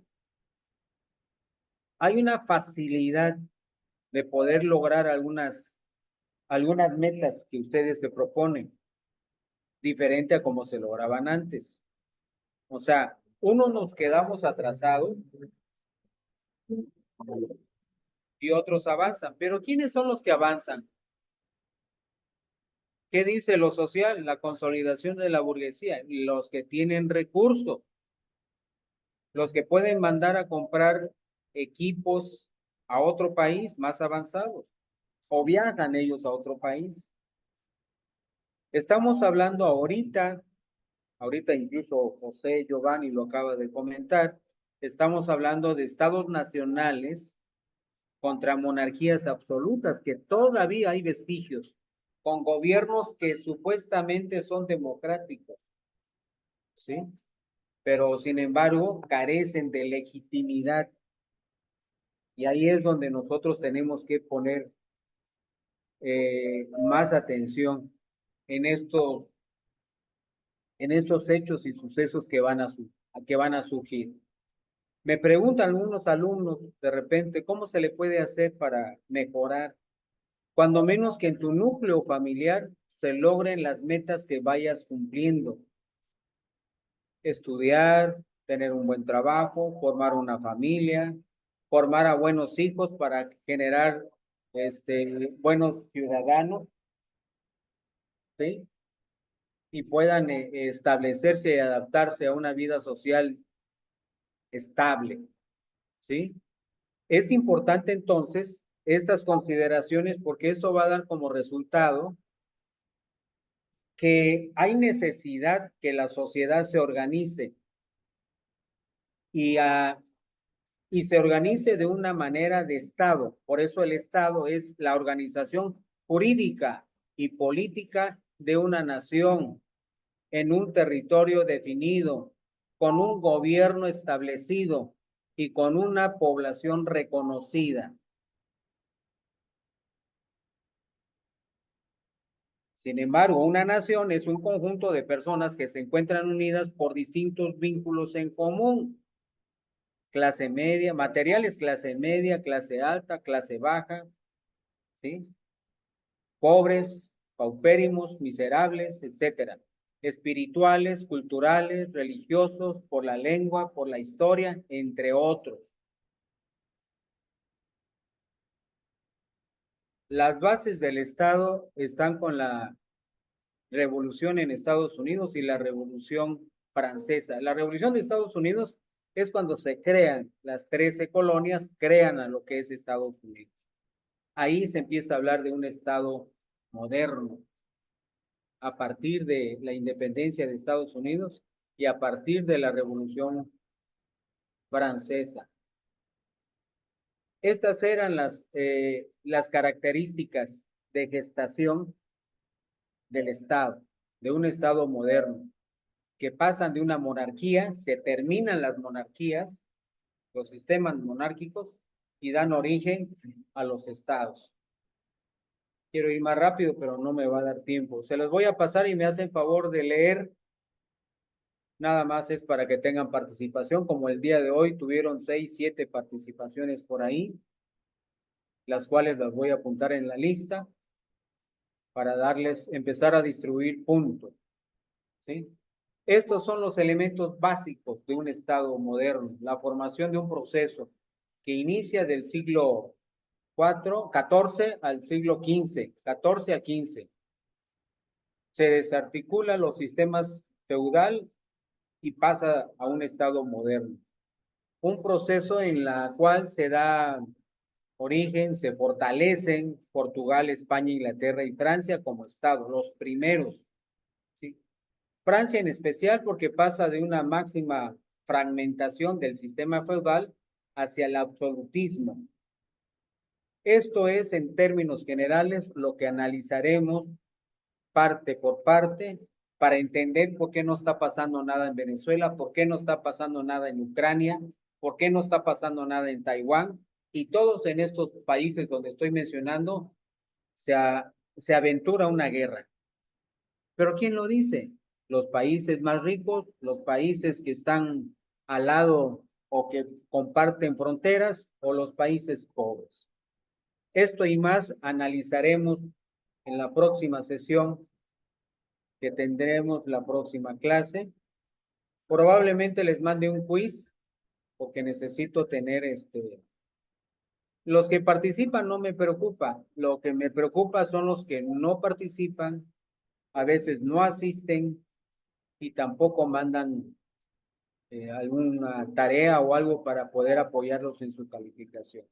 Hay una facilidad de poder lograr algunas metas que ustedes se proponen, diferente a como se lograban antes. O sea, unos nos quedamos atrasados y otros avanzan. Pero ¿quiénes son los que avanzan? ¿Qué dice lo social? La consolidación de la burguesía. Los que tienen recursos, los que pueden mandar a comprar equipos a otro país más avanzados o viajan ellos a otro país. Estamos hablando ahorita incluso José Giovanni lo acaba de comentar, estamos hablando de estados nacionales contra monarquías absolutas, que todavía hay vestigios, con gobiernos que supuestamente son democráticos, ¿sí? Pero sin embargo carecen de legitimidad. Y ahí es donde nosotros tenemos que poner más atención en estos hechos y sucesos que van a surgir. Me preguntan algunos alumnos de repente, ¿cómo se le puede hacer para mejorar? Cuando menos que en tu núcleo familiar se logren las metas que vayas cumpliendo. Estudiar, tener un buen trabajo, formar una familia, formar a buenos hijos para generar buenos ciudadanos, ¿sí? Y puedan establecerse y adaptarse a una vida social estable, ¿sí? Es importante entonces estas consideraciones porque esto va a dar como resultado que hay necesidad que la sociedad se organice y se organice de una manera de Estado. Por eso el Estado es la organización jurídica y política de una nación en un territorio definido, con un gobierno establecido y con una población reconocida. Sin embargo, una nación es un conjunto de personas que se encuentran unidas por distintos vínculos en común. Clase media, materiales clase media, clase alta, clase baja, ¿sí? Pobres, paupérrimos, miserables, etcétera. Espirituales, culturales, religiosos, por la lengua, por la historia, entre otros. Las bases del Estado están con la revolución en Estados Unidos y la revolución francesa. La revolución de Estados Unidos es cuando se crean las 13 colonias, crean a lo que es Estados Unidos. Ahí se empieza a hablar de un Estado moderno a partir de la independencia de Estados Unidos y a partir de la revolución francesa. Estas eran las características de gestación del Estado, de un Estado moderno. que pasan de una monarquía, se terminan las monarquías, los sistemas monárquicos, y dan origen a los estados. Quiero ir más rápido, pero no me va a dar tiempo. Se los voy a pasar y me hacen favor de leer. Nada más es para que tengan participación, como el día de hoy tuvieron 6, 7 participaciones por ahí, las cuales las voy a apuntar en la lista para empezar a distribuir puntos, ¿sí? Estos son los elementos básicos de un Estado moderno, la formación de un proceso que inicia del siglo XIV al siglo XV, 14 a 15. Se desarticulan los sistemas feudal y pasa a un Estado moderno. Un proceso en la cual se da origen, se fortalecen Portugal, España, Inglaterra y Francia como Estado, los primeros, ¿sí? Francia en especial porque pasa de una máxima fragmentación del sistema feudal hacia el absolutismo. Esto es, en términos generales, lo que analizaremos parte por parte para entender por qué no está pasando nada en Venezuela, por qué no está pasando nada en Ucrania, por qué no está pasando nada en Taiwán, y todos en estos países donde estoy mencionando se aventura una guerra. ¿Pero quién lo dice? Los países más ricos, los países que están al lado o que comparten fronteras, o los países pobres. Esto y más analizaremos en la próxima sesión que tendremos la próxima clase. Probablemente les mande un quiz porque necesito tener Los que participan no me preocupa. Lo que me preocupa son los que no participan, a veces no asisten y tampoco mandan alguna tarea o algo para poder apoyarlos en su calificación.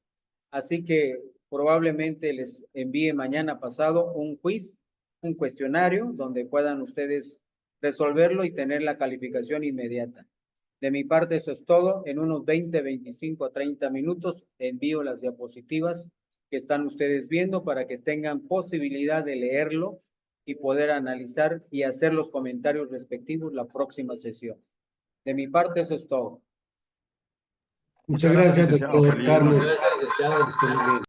Así que probablemente les envíe mañana pasado un quiz, un cuestionario donde puedan ustedes resolverlo y tener la calificación inmediata. De mi parte eso es todo. En unos 20, 25 a 30 minutos envío las diapositivas que están ustedes viendo para que tengan posibilidad de leerlo y poder analizar y hacer los comentarios respectivos la próxima sesión. De mi parte eso es todo. Muchas gracias, licenciado. doctor Feliz Carlos. noche.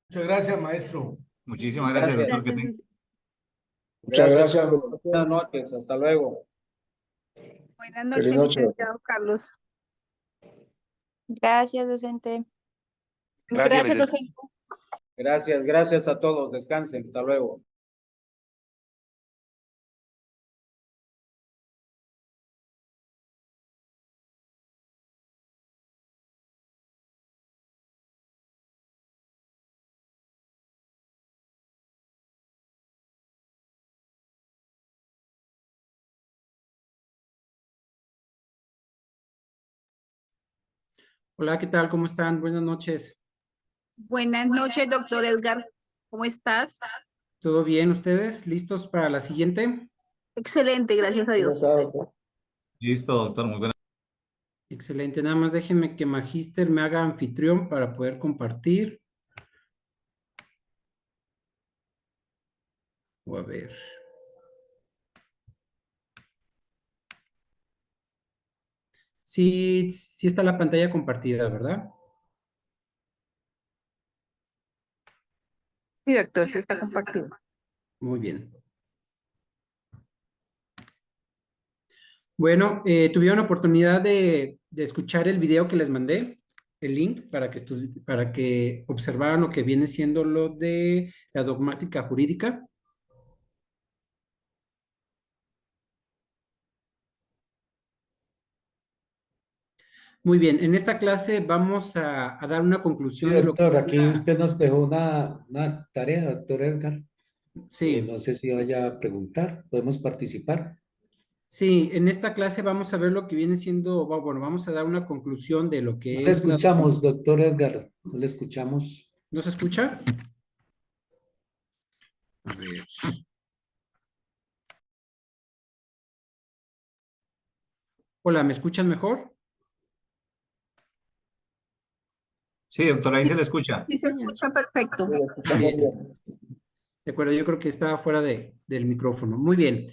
Muchas gracias, maestro. Muchísimas gracias, doctor. Que Gracias. Muchas gracias. Buenas noches. Hasta luego. Buenas noches, licenciado Carlos. Gracias, docente. Gracias, Gracias, licenciado. docente. Gracias a todos. Descansen. Hasta luego. Hola, ¿qué tal? ¿Cómo están? Buenas noches. Buenas noches, doctor Edgar. ¿Cómo estás? ¿Todo bien? ¿Ustedes? ¿Listos para la siguiente? Excelente, gracias a Dios. Listo, doctor. Muy buena. Excelente. Nada más déjenme que Magíster me haga anfitrión para poder compartir. O a ver. Sí, sí está la pantalla compartida, ¿verdad? Sí, doctor, se está compartiendo. Muy bien. Bueno, ¿tuvieron oportunidad de escuchar el video que les mandé? El link para que observaran lo que viene siendo lo de la dogmática jurídica. Muy bien, en esta clase vamos a dar una Sí, conclusión de lo que doctor, es aquí la- usted nos dejó una tarea, doctor Edgar. Sí, No sé si vaya a preguntar, podemos participar. sí, en esta clase vamos a ver lo que viene siendo, bueno, vamos a dar una conclusión de lo No que le es la... escuchamos, doctor Edgar, no le escuchamos. ¿No se escucha? A ver. Hola, ¿me escuchan mejor? Sí, doctor, ahí se le escucha. Sí, se escucha perfecto. Bien. De acuerdo, yo creo que está fuera del micrófono. Muy bien.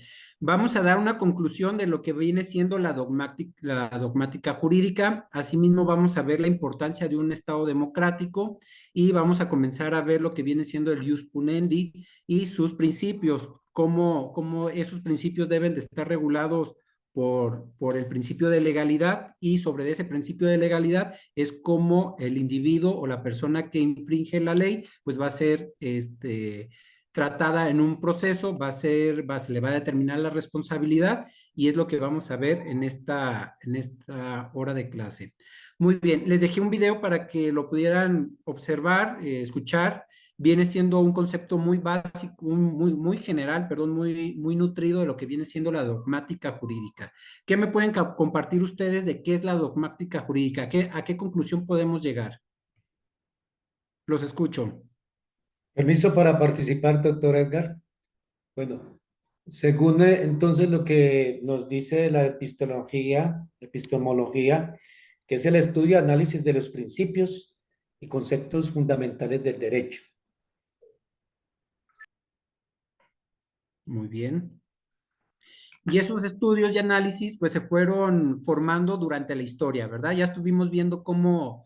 Vamos a dar una conclusión de lo que viene siendo la dogmática jurídica. Asimismo, vamos a ver la importancia de un Estado democrático y vamos a comenzar a ver lo que viene siendo el ius punendi y sus principios, cómo esos principios deben de estar regulados por el principio de legalidad, y sobre ese principio de legalidad es cómo el individuo o la persona que infringe la ley pues va a ser tratada en un proceso, se le va a determinar la responsabilidad, y es lo que vamos a ver en esta hora de clase. Muy bien, les dejé un video para que lo pudieran observar, escuchar. Viene siendo un concepto muy básico, muy general, perdón, muy nutrido de lo que viene siendo la dogmática jurídica. ¿Qué me pueden compartir ustedes de qué es la dogmática jurídica? ¿A qué conclusión podemos llegar? Los escucho. Permiso para participar, doctor Edgar. Bueno, según entonces lo que nos dice la epistemología, que es el estudio y análisis de los principios y conceptos fundamentales del derecho. Muy bien. Y esos estudios y análisis pues se fueron formando durante la historia, ¿verdad? Ya estuvimos viendo cómo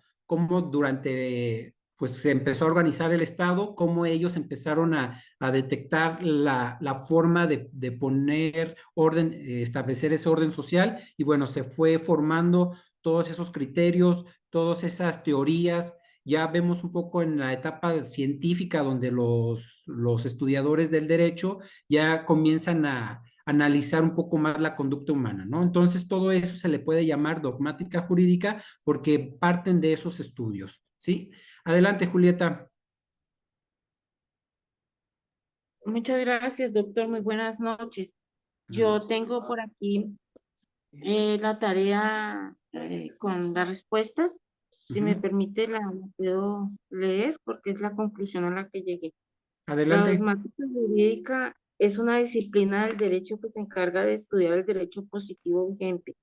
durante, pues se empezó a organizar el Estado, cómo ellos empezaron a detectar la forma de poner orden, establecer ese orden social, y bueno, se fue formando todos esos criterios, todas esas teorías. Ya vemos un poco en la etapa científica donde los estudiadores del derecho ya comienzan a analizar un poco más la conducta humana, ¿no? Entonces, todo eso se le puede llamar dogmática jurídica porque parten de esos estudios, ¿sí? Adelante, Julieta. Muchas gracias, doctor. Muy buenas noches. Yo tengo por aquí la tarea con las respuestas. Si me permite, la puedo leer porque es la conclusión a la que llegué. La Adelante. dogmática jurídica es una disciplina del derecho que se encarga de estudiar el derecho positivo vigente.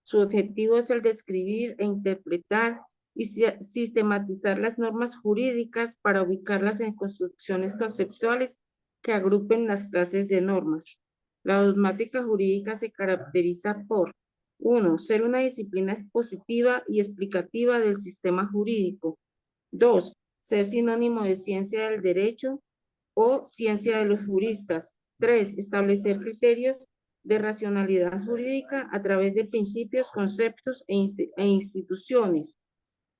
Su objetivo es el describir e interpretar y sistematizar las normas jurídicas para ubicarlas en construcciones conceptuales que agrupen las clases de normas. La dogmática jurídica se caracteriza por: 1. Ser una disciplina expositiva y explicativa del sistema jurídico. 2. Ser sinónimo de ciencia del derecho o ciencia de los juristas. 3. Establecer criterios de racionalidad jurídica a través de principios, conceptos e instituciones.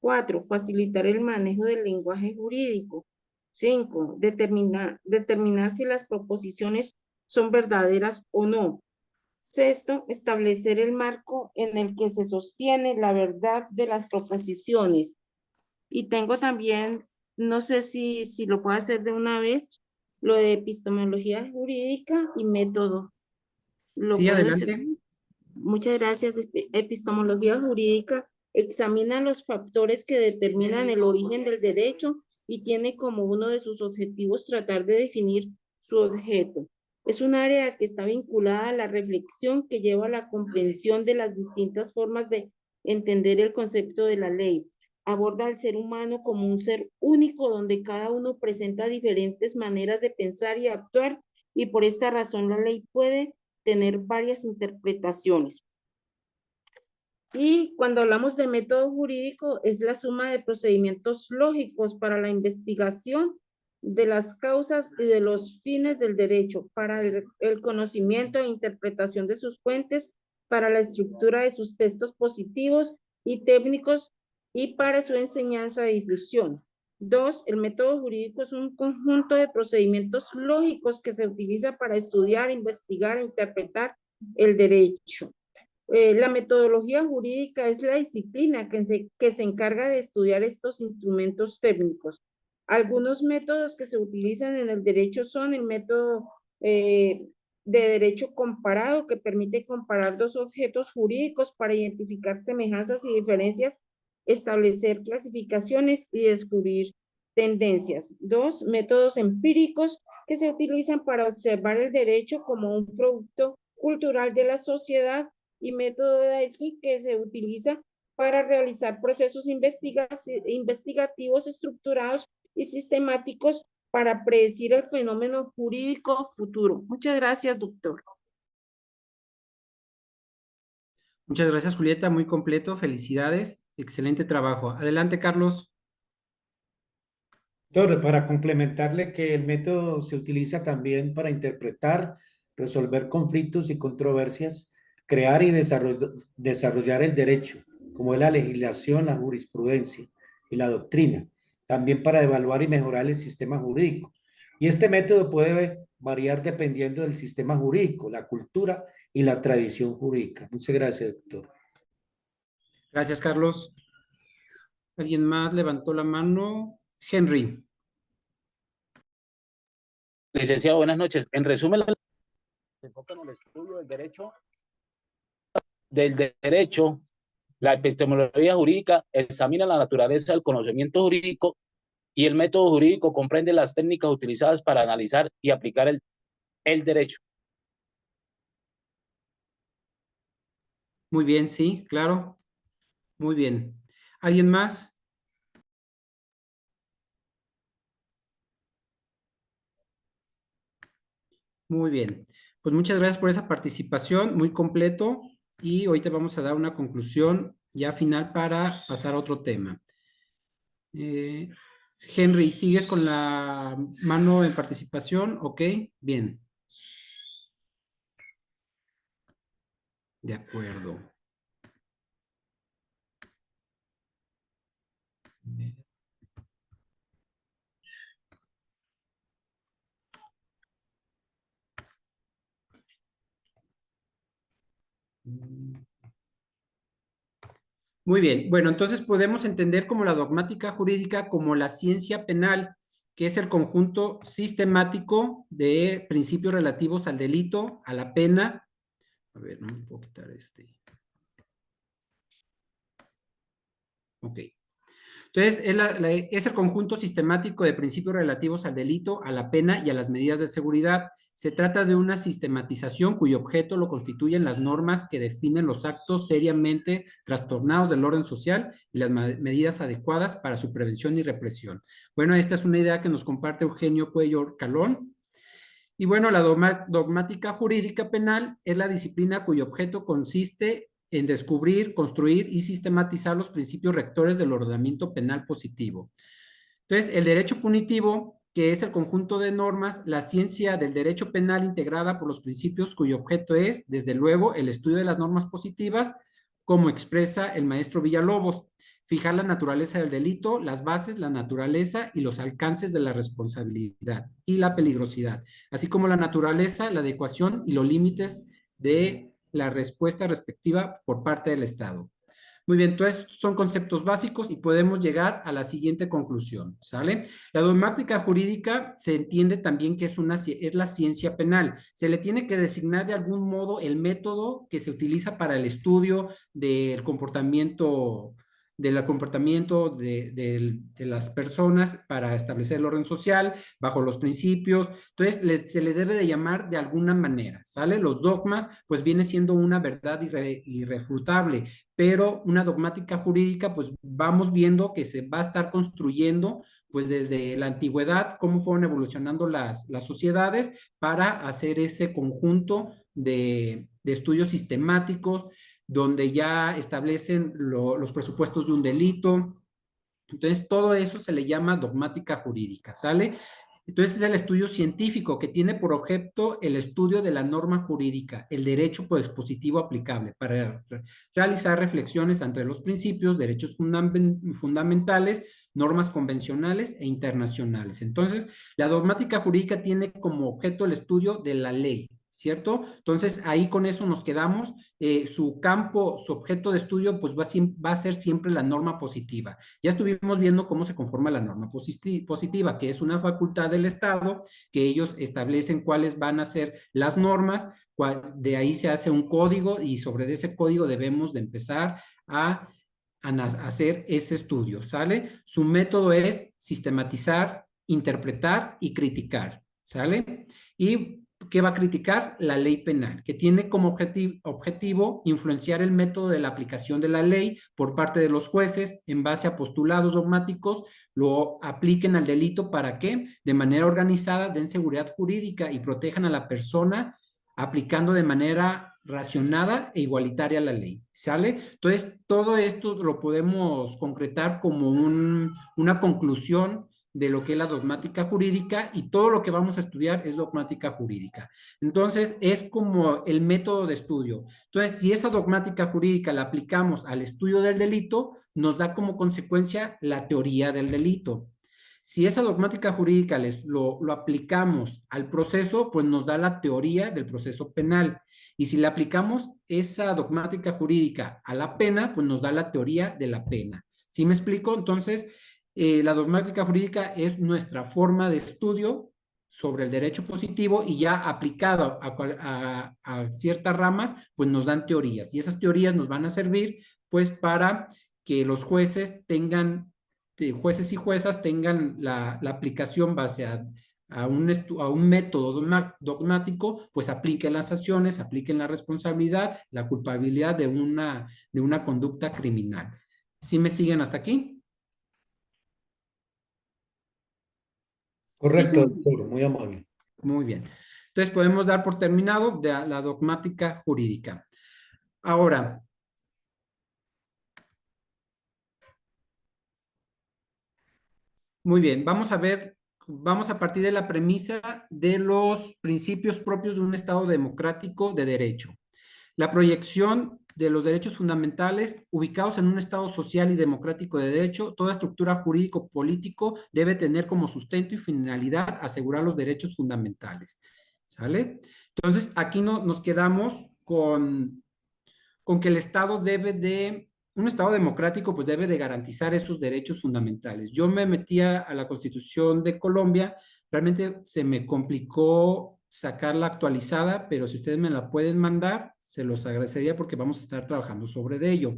4. Facilitar el manejo del lenguaje jurídico. 5. Determinar si las proposiciones son verdaderas o no. 6. Establecer el marco en el que se sostiene la verdad de las proposiciones. Y tengo también, no sé si lo puedo hacer de una vez, lo de epistemología jurídica y método. ¿Lo Sí, puedo adelante. hacer? Muchas gracias. Epistemología jurídica examina los factores que determinan el origen del derecho y tiene como uno de sus objetivos tratar de definir su objeto. Es un área que está vinculada a la reflexión que lleva a la comprensión de las distintas formas de entender el concepto de la ley. Aborda al ser humano como un ser único donde cada uno presenta diferentes maneras de pensar y actuar, y por esta razón la ley puede tener varias interpretaciones. Y cuando hablamos de método jurídico, es la suma de procedimientos lógicos para la investigación de las causas y de los fines del derecho, para el conocimiento e interpretación de sus fuentes, para la estructura de sus textos positivos y técnicos y para su enseñanza y difusión. 2. El método jurídico es un conjunto de procedimientos lógicos que se utiliza para estudiar, investigar e interpretar el derecho. La metodología jurídica es la disciplina que se encarga de estudiar estos instrumentos técnicos. Algunos métodos que se utilizan en el derecho son el método de derecho comparado, que permite comparar dos objetos jurídicos para identificar semejanzas y diferencias, establecer clasificaciones y descubrir tendencias. 2. Métodos empíricos que se utilizan para observar el derecho como un producto cultural de la sociedad, y método de Delphi que se utiliza para realizar procesos investigativos estructurados y sistemáticos para predecir el fenómeno jurídico futuro. Muchas gracias, doctor. Muchas gracias, Julieta, muy completo, felicidades, excelente trabajo. Adelante, Carlos. Doctor, para complementarle que el método se utiliza también para interpretar, resolver conflictos y controversias, crear y desarrollar el derecho, como es la legislación, la jurisprudencia y la doctrina, también para evaluar y mejorar el sistema jurídico. Y este método puede variar dependiendo del sistema jurídico, la cultura y la tradición jurídica. Muchas gracias, doctor. Gracias, Carlos. ¿Alguien más levantó la mano? Henry. Licenciado, buenas noches. En resumen, se enfoca en el estudio del derecho, la epistemología jurídica examina la naturaleza del conocimiento jurídico y el método jurídico comprende las técnicas utilizadas para analizar y aplicar el derecho. Muy bien, sí, claro. Muy bien. ¿Alguien más? Muy bien. Pues muchas gracias por esa participación, muy completo. Y hoy te vamos a dar una conclusión ya final para pasar a otro tema. Henry, ¿sigues con la mano en participación? Ok, bien. De acuerdo. Muy bien, bueno, entonces podemos entender como la dogmática jurídica como la ciencia penal, que es el conjunto sistemático de principios relativos al delito, a la pena. A ver, no me puedo quitar este. Ok. Entonces, es el conjunto sistemático de principios relativos al delito, a la pena y a las medidas de seguridad. Se trata de una sistematización cuyo objeto lo constituyen las normas que definen los actos seriamente trastornados del orden social y las medidas adecuadas para su prevención y represión. Bueno, esta es una idea que nos comparte Eugenio Cuello Calón. Y bueno, la dogmática jurídica penal es la disciplina cuyo objeto consiste en descubrir, construir y sistematizar los principios rectores del ordenamiento penal positivo. Entonces, el derecho punitivo, que es el conjunto de normas, la ciencia del derecho penal integrada por los principios cuyo objeto es, desde luego, el estudio de las normas positivas, como expresa el maestro Villalobos, fijar la naturaleza del delito, las bases, la naturaleza y los alcances de la responsabilidad y la peligrosidad, así como la naturaleza, la adecuación y los límites de la respuesta respectiva por parte del Estado. Muy bien, entonces son conceptos básicos y podemos llegar a la siguiente conclusión, ¿sale? La dogmática jurídica se entiende también que es la ciencia penal. Se le tiene que designar de algún modo el método que se utiliza para el estudio del comportamiento de las personas para establecer el orden social bajo los principios. Entonces, se le debe de llamar de alguna manera, ¿sale? Los dogmas, pues viene siendo una verdad irrefutable, pero una dogmática jurídica, pues vamos viendo que se va a estar construyendo, pues desde la antigüedad, cómo fueron evolucionando las sociedades para hacer ese conjunto de estudios sistemáticos, donde ya establecen los presupuestos de un delito. Entonces, todo eso se le llama dogmática jurídica, ¿sale? Entonces, es el estudio científico que tiene por objeto el estudio de la norma jurídica, el derecho positivo aplicable, para realizar reflexiones entre los principios, derechos fundamentales, normas convencionales e internacionales. Entonces, la dogmática jurídica tiene como objeto el estudio de la ley, ¿cierto? Entonces, ahí con eso nos quedamos. Su campo, su objeto de estudio, pues va a ser siempre la norma positiva. Ya estuvimos viendo cómo se conforma la norma positiva, que es una facultad del Estado, que ellos establecen cuáles van a ser las normas, de ahí se hace un código y sobre ese código debemos de empezar a hacer ese estudio, ¿sale? Su método es sistematizar, interpretar y criticar, ¿sale? Y ¿qué va a criticar? La ley penal, que tiene como objetivo influenciar el método de la aplicación de la ley por parte de los jueces en base a postulados dogmáticos, lo apliquen al delito para que de manera organizada den seguridad jurídica y protejan a la persona aplicando de manera racionada e igualitaria a la ley, ¿sale? Entonces, todo esto lo podemos concretar como una conclusión de lo que es la dogmática jurídica, y todo lo que vamos a estudiar es dogmática jurídica. Entonces, es como el método de estudio. Entonces, si esa dogmática jurídica la aplicamos al estudio del delito, nos da como consecuencia la teoría del delito. Si esa dogmática jurídica lo aplicamos al proceso, pues nos da la teoría del proceso penal. Y si le aplicamos esa dogmática jurídica a la pena, pues nos da la teoría de la pena. ¿Sí me explico? Entonces, la dogmática jurídica es nuestra forma de estudio sobre el derecho positivo, y ya aplicado a ciertas ramas, pues nos dan teorías. Y esas teorías nos van a servir, pues, para que los jueces jueces y juezas tengan la aplicación base a un método dogmático, pues apliquen las acciones, apliquen la responsabilidad, la culpabilidad de una conducta criminal. ¿Sí me siguen hasta aquí? Correcto, Sí, sí. doctor, muy amable. Muy bien. Entonces podemos dar por terminado la dogmática jurídica. Ahora, muy bien, vamos a partir de la premisa de los principios propios de un Estado democrático de derecho. La proyección de los derechos fundamentales ubicados en un Estado social y democrático de derecho, toda estructura jurídico-político debe tener como sustento y finalidad asegurar los derechos fundamentales. ¿Sale? Entonces, aquí nos quedamos con que el Estado un Estado democrático pues debe de garantizar esos derechos fundamentales. Yo me metía a la Constitución de Colombia, realmente se me complicó sacarla actualizada, pero si ustedes me la pueden mandar, se los agradecería porque vamos a estar trabajando sobre ello.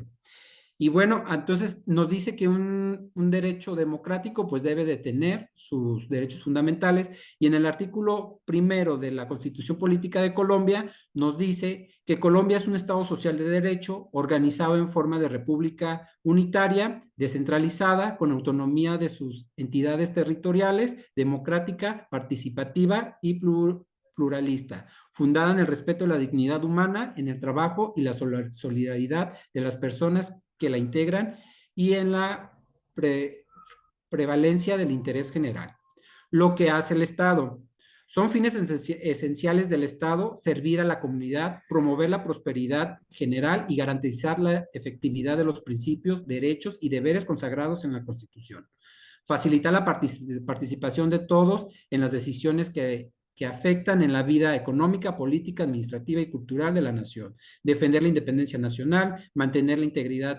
Y bueno, entonces nos dice que un derecho democrático pues debe de tener sus derechos fundamentales, y en el artículo 1 de la Constitución Política de Colombia nos dice que Colombia es un Estado social de derecho organizado en forma de república unitaria, descentralizada, con autonomía de sus entidades territoriales, democrática, participativa y pluralista, fundada en el respeto a la dignidad humana, en el trabajo y la solidaridad de las personas que la integran, y en la prevalencia del interés general. Lo que hace el Estado. Son fines esenciales del Estado servir a la comunidad, promover la prosperidad general y garantizar la efectividad de los principios, derechos y deberes consagrados en la Constitución. Facilitar la participación de todos en las decisiones que afectan en la vida económica, política, administrativa y cultural de la nación. Defender la independencia nacional, mantener la integridad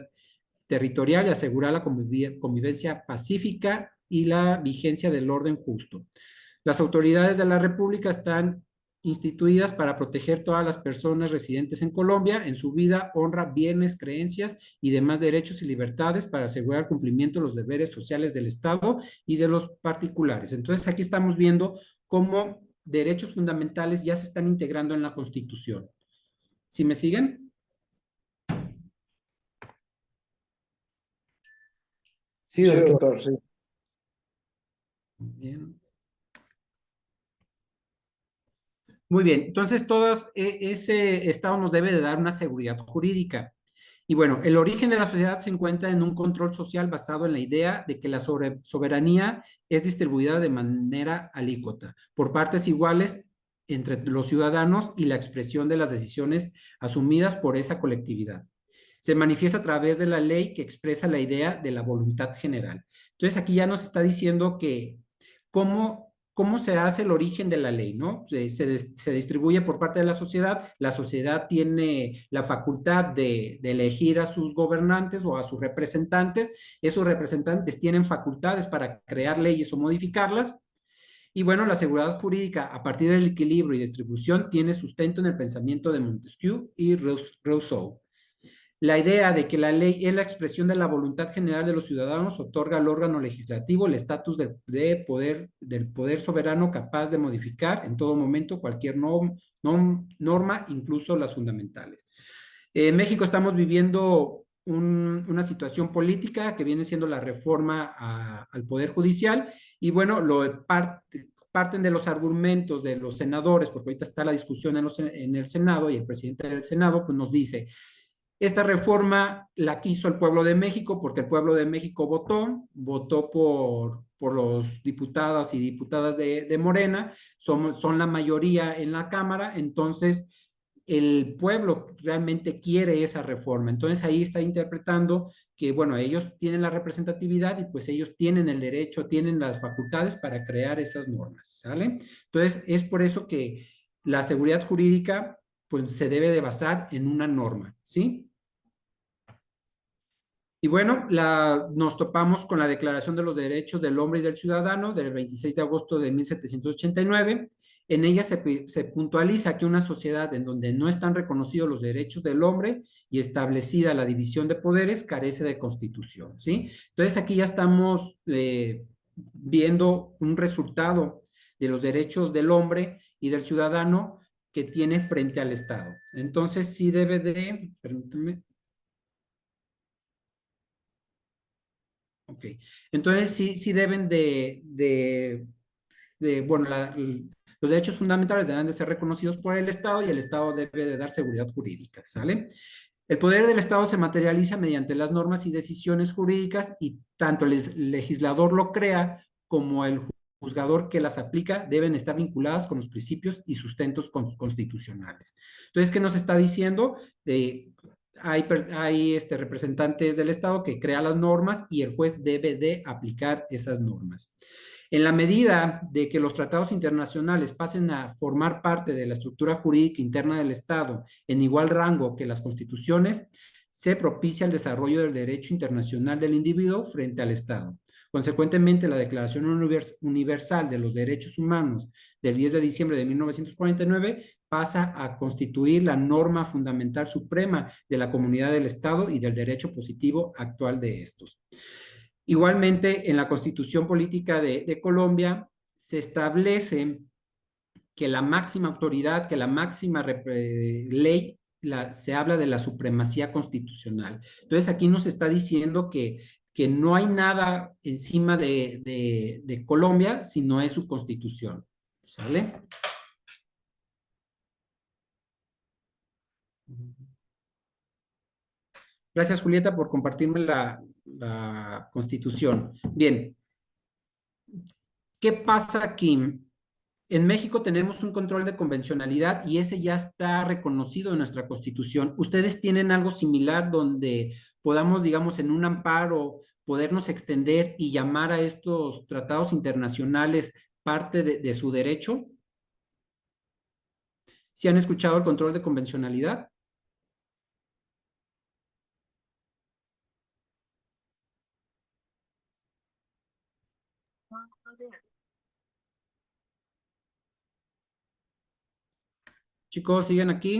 territorial y asegurar la convivencia pacífica y la vigencia del orden justo. Las autoridades de la República están instituidas para proteger todas las personas residentes en Colombia en su vida, honra, bienes, creencias y demás derechos y libertades, para asegurar el cumplimiento de los deberes sociales del Estado y de los particulares. Entonces, aquí estamos viendo cómo derechos fundamentales ya se están integrando en la Constitución. ¿Sí me siguen? Sí, doctor. Sí. Bien. Muy bien, entonces ese Estado nos debe de dar una seguridad jurídica. Y bueno, el origen de la sociedad se encuentra en un control social basado en la idea de que la soberanía es distribuida de manera alícuota, por partes iguales entre los ciudadanos, y la expresión de las decisiones asumidas por esa colectividad. Se manifiesta a través de la ley que expresa la idea de la voluntad general. Entonces aquí ya nos está diciendo que cómo se hace el origen de la ley, ¿no? Se distribuye por parte de la sociedad tiene la facultad de elegir a sus gobernantes o a sus representantes. Esos representantes tienen facultades para crear leyes o modificarlas. Y bueno, la seguridad jurídica a partir del equilibrio y distribución tiene sustento en el pensamiento de Montesquieu y Rousseau. La idea de que la ley es la expresión de la voluntad general de los ciudadanos otorga al órgano legislativo el estatus del poder soberano, capaz de modificar en todo momento cualquier norma, incluso las fundamentales. En México estamos viviendo una situación política que viene siendo la reforma al Poder Judicial, y bueno, parten de los argumentos de los senadores, porque ahorita está la discusión en el Senado y el presidente del Senado pues nos dice, esta reforma la quiso el pueblo de México porque el pueblo de México votó por los diputadas y diputadas de Morena, son la mayoría en la Cámara, entonces el pueblo realmente quiere esa reforma. Entonces ahí está interpretando que, bueno, ellos tienen la representatividad y pues ellos tienen el derecho, tienen las facultades para crear esas normas, ¿sale? Entonces es por eso que la seguridad jurídica pues se debe de basar en una norma, ¿sí? Y bueno, nos topamos con la Declaración de los Derechos del Hombre y del Ciudadano del 26 de agosto de 1789. En ella se puntualiza que una sociedad en donde no están reconocidos los derechos del hombre y establecida la división de poderes carece de constitución, ¿sí? Entonces aquí ya estamos viendo un resultado de los derechos del hombre y del ciudadano que tiene frente al Estado. Entonces sí debe de, permítanme. Ok, entonces sí deben bueno, los derechos fundamentales deben de ser reconocidos por el Estado y el Estado debe de dar seguridad jurídica, ¿sale? El poder del Estado se materializa mediante las normas y decisiones jurídicas y tanto el legislador lo crea como el juzgador que las aplica deben estar vinculadas con los principios y sustentos constitucionales. Entonces, ¿qué nos está diciendo? Hay representantes del Estado que crean las normas y el juez debe de aplicar esas normas. En la medida de que los tratados internacionales pasen a formar parte de la estructura jurídica interna del Estado en igual rango que las constituciones, se propicia el desarrollo del derecho internacional del individuo frente al Estado. Consecuentemente, la Declaración Universal de los Derechos Humanos del 10 de diciembre de 1949 pasa a constituir la norma fundamental suprema de la comunidad del Estado y del derecho positivo actual de estos. Igualmente, en la Constitución Política de Colombia se establece que la máxima autoridad, que la máxima ley, se habla de la supremacía constitucional. Entonces, aquí nos está diciendo que no hay nada encima de Colombia, sino es su constitución. ¿Sale? Gracias, Julieta, por compartirme la constitución. Bien. ¿Qué pasa aquí? En México tenemos un control de convencionalidad y ese ya está reconocido en nuestra Constitución. ¿Ustedes tienen algo similar donde podamos, digamos, en un amparo, podernos extender y llamar a estos tratados internacionales parte de su derecho? ¿Sí han escuchado el control de convencionalidad? Chicos, ¿siguen aquí?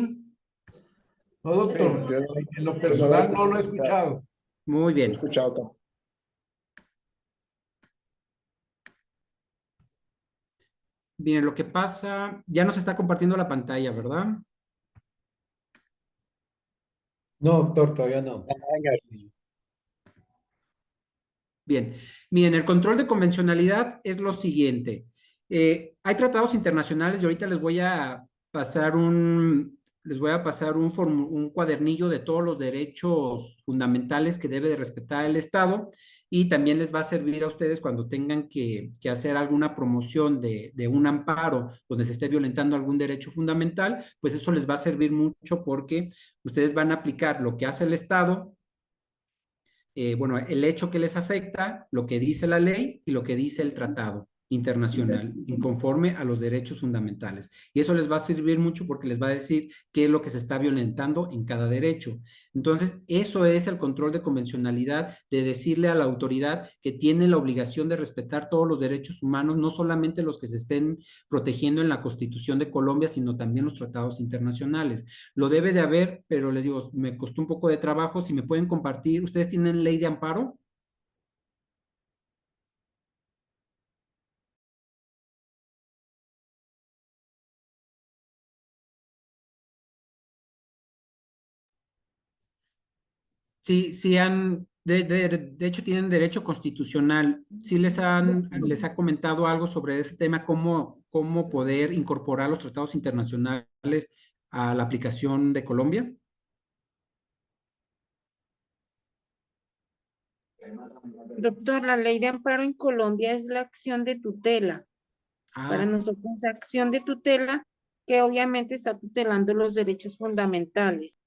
No, doctor, en lo personal no lo he escuchado. Muy bien. Escuchado. Bien, lo que pasa, ya nos está compartiendo la pantalla, ¿verdad? No, doctor, todavía no. Bien, miren, el control de convencionalidad es lo siguiente. Hay tratados internacionales y ahorita les voy a pasar un cuadernillo de todos los derechos fundamentales que debe de respetar el Estado y también les va a servir a ustedes cuando tengan que hacer alguna promoción de un amparo donde se esté violentando algún derecho fundamental, pues eso les va a servir mucho porque ustedes van a aplicar lo que hace el Estado, bueno, el hecho que les afecta, lo que dice la ley y lo que dice el tratado internacional, conforme a los derechos fundamentales. Y eso les va a servir mucho porque les va a decir qué es lo que se está violentando en cada derecho. Entonces, eso es el control de convencionalidad, de decirle a la autoridad que tiene la obligación de respetar todos los derechos humanos, no solamente los que se estén protegiendo en la Constitución de Colombia, sino también los tratados internacionales. Lo debe de haber, pero les digo, me costó un poco de trabajo. Si me pueden compartir, ¿ustedes tienen ley de amparo? Sí, De hecho, tienen derecho constitucional. ¿Sí les ha comentado algo sobre ese tema, cómo poder incorporar los tratados internacionales a la aplicación de Colombia? Doctor, la ley de amparo en Colombia es la acción de tutela. Para Ah, nosotros es acción de tutela que obviamente está tutelando los derechos fundamentales.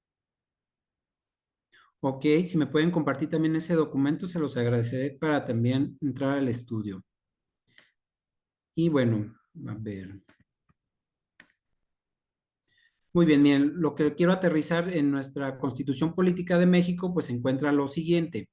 ok, si me pueden compartir también ese documento, se los agradeceré para también entrar al estudio. Y bueno, a ver. Muy bien, bien, lo que quiero aterrizar en nuestra Constitución Política de México, pues se encuentra lo siguiente.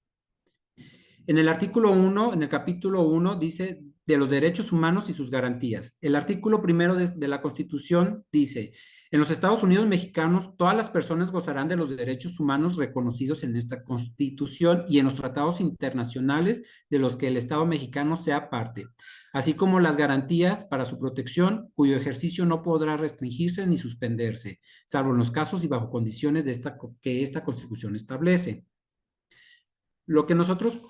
En el artículo 1, en el capítulo 1, dice de los derechos humanos y sus garantías. El artículo 1 de la Constitución dice, en los Estados Unidos mexicanos, todas las personas gozarán de los derechos humanos reconocidos en esta Constitución y en los tratados internacionales de los que el Estado mexicano sea parte, así como las garantías para su protección, cuyo ejercicio no podrá restringirse ni suspenderse, salvo en los casos y bajo condiciones que esta Constitución establece. Lo que nosotros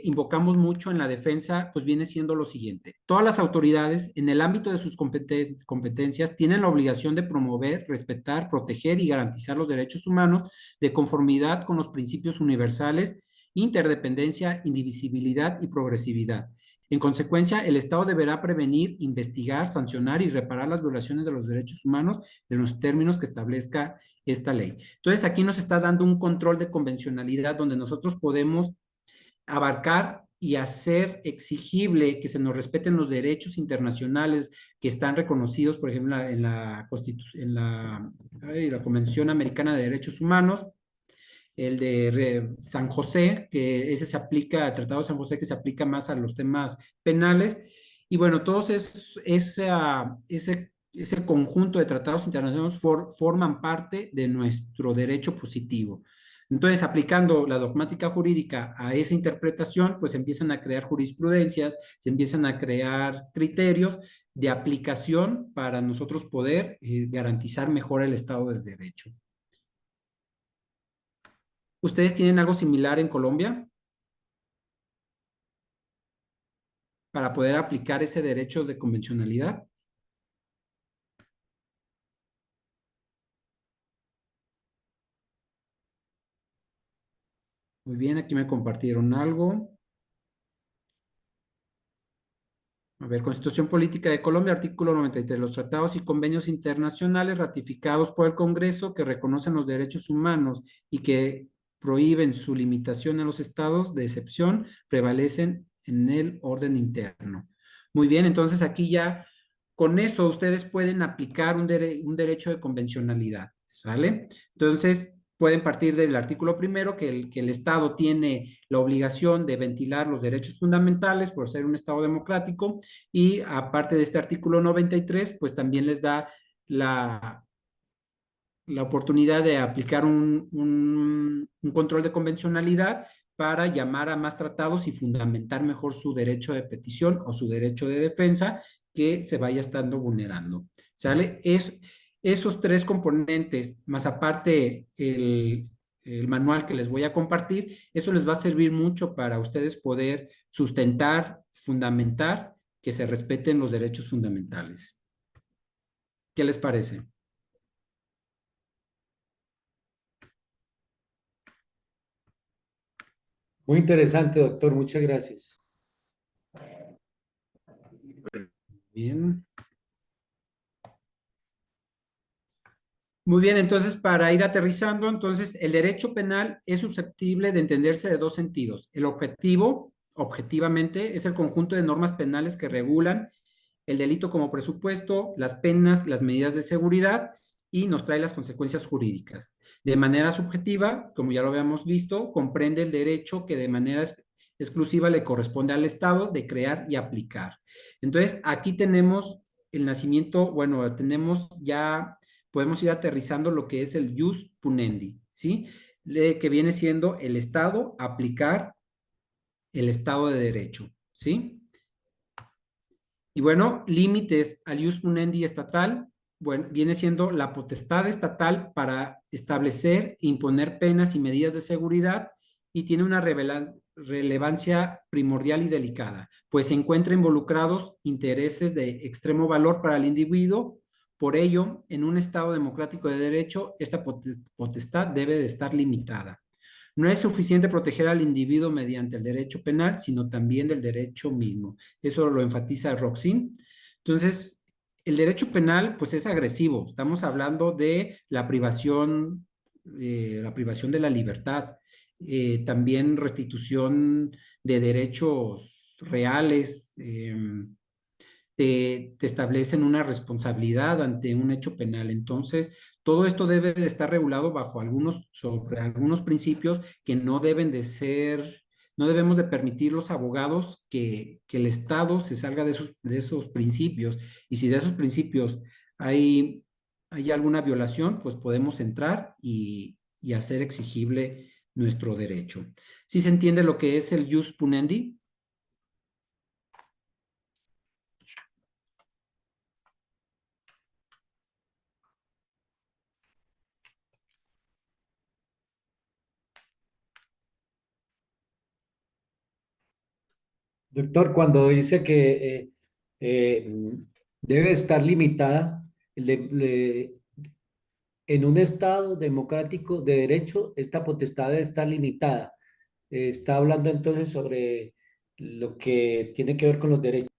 invocamos mucho en la defensa, pues viene siendo lo siguiente. Todas las autoridades, en el ámbito de sus competencias, tienen la obligación de promover, respetar, proteger y garantizar los derechos humanos de conformidad con los principios universales, interdependencia, indivisibilidad y progresividad. En consecuencia, el Estado deberá prevenir, investigar, sancionar y reparar las violaciones de los derechos humanos en los términos que establezca esta ley. Entonces, aquí nos está dando un control de convencionalidad donde nosotros podemos abarcar y hacer exigible que se nos respeten los derechos internacionales que están reconocidos, por ejemplo, en la Convención Americana de Derechos Humanos, el de San José, que ese se aplica, el Tratado de San José, que se aplica más a los temas penales. Y bueno, todos ese conjunto de tratados internacionales forman parte de nuestro derecho positivo. Entonces, aplicando la dogmática jurídica a esa interpretación, pues empiezan a crear jurisprudencias, se empiezan a crear criterios de aplicación para nosotros poder garantizar mejor el Estado de Derecho. ¿Ustedes tienen algo similar en Colombia para poder aplicar ese derecho de convencionalidad? Muy bien, aquí me compartieron algo. A ver, Constitución Política de Colombia, artículo 93. Los tratados y convenios internacionales ratificados por el Congreso que reconocen los derechos humanos y que prohíben su limitación a los estados de excepción prevalecen en el orden interno. Muy bien, entonces aquí ya con eso ustedes pueden aplicar un derecho de convencionalidad, ¿sale? Entonces pueden partir del artículo 1 que el Estado tiene la obligación de ventilar los derechos fundamentales por ser un Estado democrático y aparte de este artículo 93, pues también les da la oportunidad de aplicar un control de convencionalidad para llamar a más tratados y fundamentar mejor su derecho de petición o su derecho de defensa que se vaya estando vulnerando. ¿Sale? Esos tres componentes, más aparte el manual que les voy a compartir, eso les va a servir mucho para ustedes poder sustentar, fundamentar que se respeten los derechos fundamentales. ¿Qué les parece? Muy interesante, doctor. Muchas gracias. Bien. Muy bien, entonces para ir aterrizando, entonces el derecho penal es susceptible de entenderse de dos sentidos. El objetivo, objetivamente, es el conjunto de normas penales que regulan el delito como presupuesto, las penas, las medidas de seguridad y nos trae las consecuencias jurídicas. De manera subjetiva, como ya lo habíamos visto, comprende el derecho que de manera exclusiva le corresponde al Estado de crear y aplicar. Entonces, aquí tenemos el nacimiento, bueno, tenemos ya, podemos ir aterrizando lo que es el jus punendi, ¿sí? Que viene siendo el Estado aplicar el Estado de Derecho, ¿sí? Y bueno, límites al jus punendi estatal, bueno, viene siendo la potestad estatal para establecer e imponer penas y medidas de seguridad y tiene una relevancia primordial y delicada, pues se encuentran involucrados intereses de extremo valor para el individuo. Por ello, en un Estado democrático de derecho, esta potestad debe de estar limitada. No es suficiente proteger al individuo mediante el derecho penal, sino también del derecho mismo. Eso lo enfatiza Roxin. Entonces, el derecho penal, pues es agresivo. Estamos hablando de la privación de la libertad, también restitución de derechos reales, te establecen una responsabilidad ante un hecho penal. Entonces, todo esto debe de estar regulado sobre algunos principios que no deben de ser, no debemos de permitir los abogados que el Estado se salga de esos principios. Y si de esos principios hay alguna violación, pues podemos entrar y hacer exigible nuestro derecho. ¿Sí se entiende lo que es el jus punendi? Doctor, cuando dice que debe estar limitada, en un Estado democrático de derecho, esta potestad debe estar limitada. Está hablando entonces sobre lo que tiene que ver con los derechos.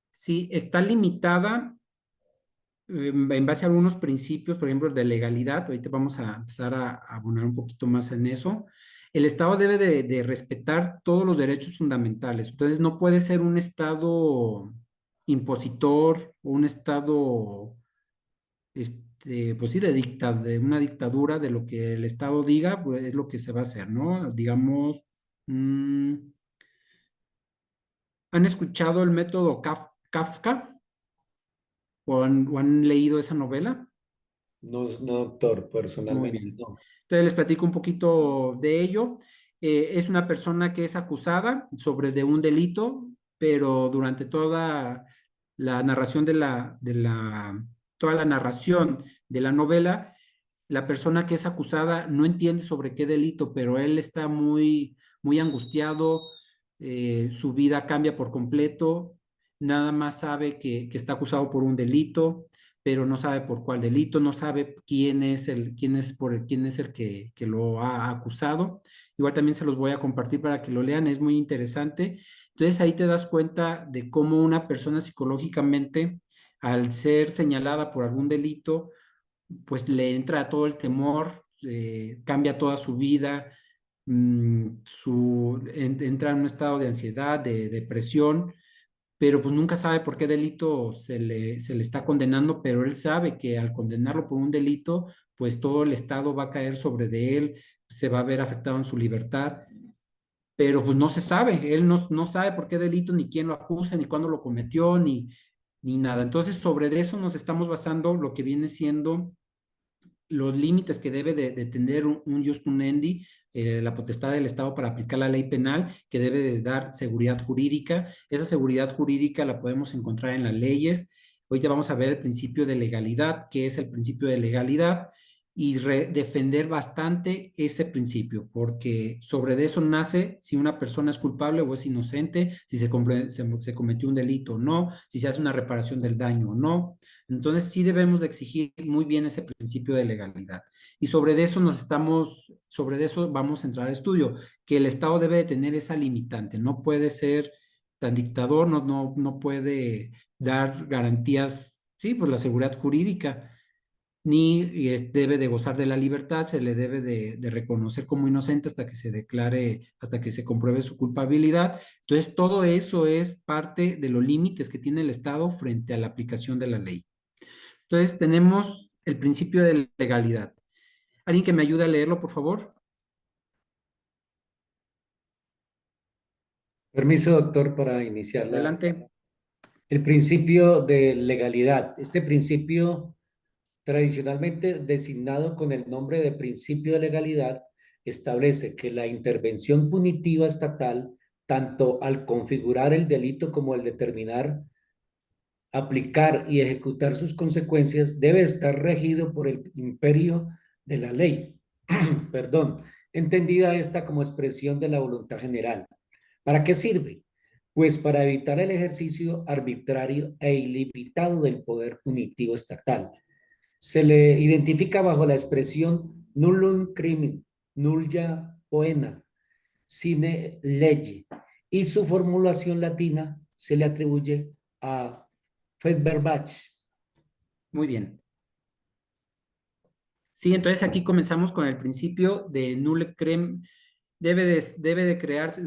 Sí, está limitada en base a algunos principios, por ejemplo, de legalidad. Ahorita vamos a empezar a abonar un poquito más en eso. El Estado debe de respetar todos los derechos fundamentales. Entonces, no puede ser un Estado impositor o un Estado, pues sí, de una dictadura, de lo que el Estado diga, pues es lo que se va a hacer, ¿no? Digamos, ¿han escuchado el método Kafka? ¿O han leído esa novela? No, doctor, Muy personalmente bien. no. Entonces les platico un poquito de ello. Es una persona que es acusada de un delito, pero durante toda la narración toda la narración de la novela, la persona que es acusada no entiende sobre qué delito, pero él está muy, muy angustiado, su vida cambia por completo, nada más sabe que está acusado por un delito, pero no sabe por cuál delito, no sabe quién es el que lo ha acusado. Igual también se los voy a compartir para que lo lean, es muy interesante. Entonces ahí te das cuenta de cómo una persona psicológicamente, al ser señalada por algún delito, pues le entra todo el temor, cambia toda su vida, entra en un estado de ansiedad, de depresión, pero pues nunca sabe por qué delito se le está condenando, pero él sabe que al condenarlo por un delito, pues todo el Estado va a caer sobre de él, se va a ver afectado en su libertad, pero pues no se sabe, él no sabe por qué delito, ni quién lo acusa, ni cuándo lo cometió, ni nada. Entonces, sobre eso nos estamos basando lo que viene siendo los límites que debe de tener un jus punendi, la potestad del Estado para aplicar la ley penal, que debe de dar seguridad jurídica. Esa seguridad jurídica la podemos encontrar en las leyes. Ahorita vamos a ver el principio de legalidad, que es el principio de legalidad, y defender bastante ese principio, porque sobre de eso nace si una persona es culpable o es inocente, si se cometió un delito o no, si se hace una reparación del daño o no. Entonces sí debemos de exigir muy bien ese principio de legalidad. Y sobre eso vamos a entrar al estudio, que el Estado debe de tener esa limitante, no puede ser tan dictador, no puede dar garantías, sí, pues la seguridad jurídica, ni debe de gozar de la libertad, se le debe de reconocer como inocente hasta que se declare, hasta que se compruebe su culpabilidad. Entonces, todo eso es parte de los límites que tiene el Estado frente a la aplicación de la ley. Entonces, tenemos el principio de legalidad. ¿Alguien que me ayude a leerlo, por favor? Permiso, doctor, para iniciar Adelante. el principio de legalidad. Este principio, tradicionalmente designado con el nombre de principio de legalidad, establece que la intervención punitiva estatal, tanto al configurar el delito como al determinar, aplicar y ejecutar sus consecuencias, debe estar regido por el imperio de la ley. perdón, entendida esta como expresión de la voluntad general. ¿Para qué sirve? Pues para evitar el ejercicio arbitrario e ilimitado del poder punitivo estatal. Se le identifica bajo la expresión nullum crimen, nulla poena, sine lege, y su formulación latina se le atribuye a Feuerbach. Muy bien. Sí, entonces aquí comenzamos con el principio de nulle crem, debe de crearse,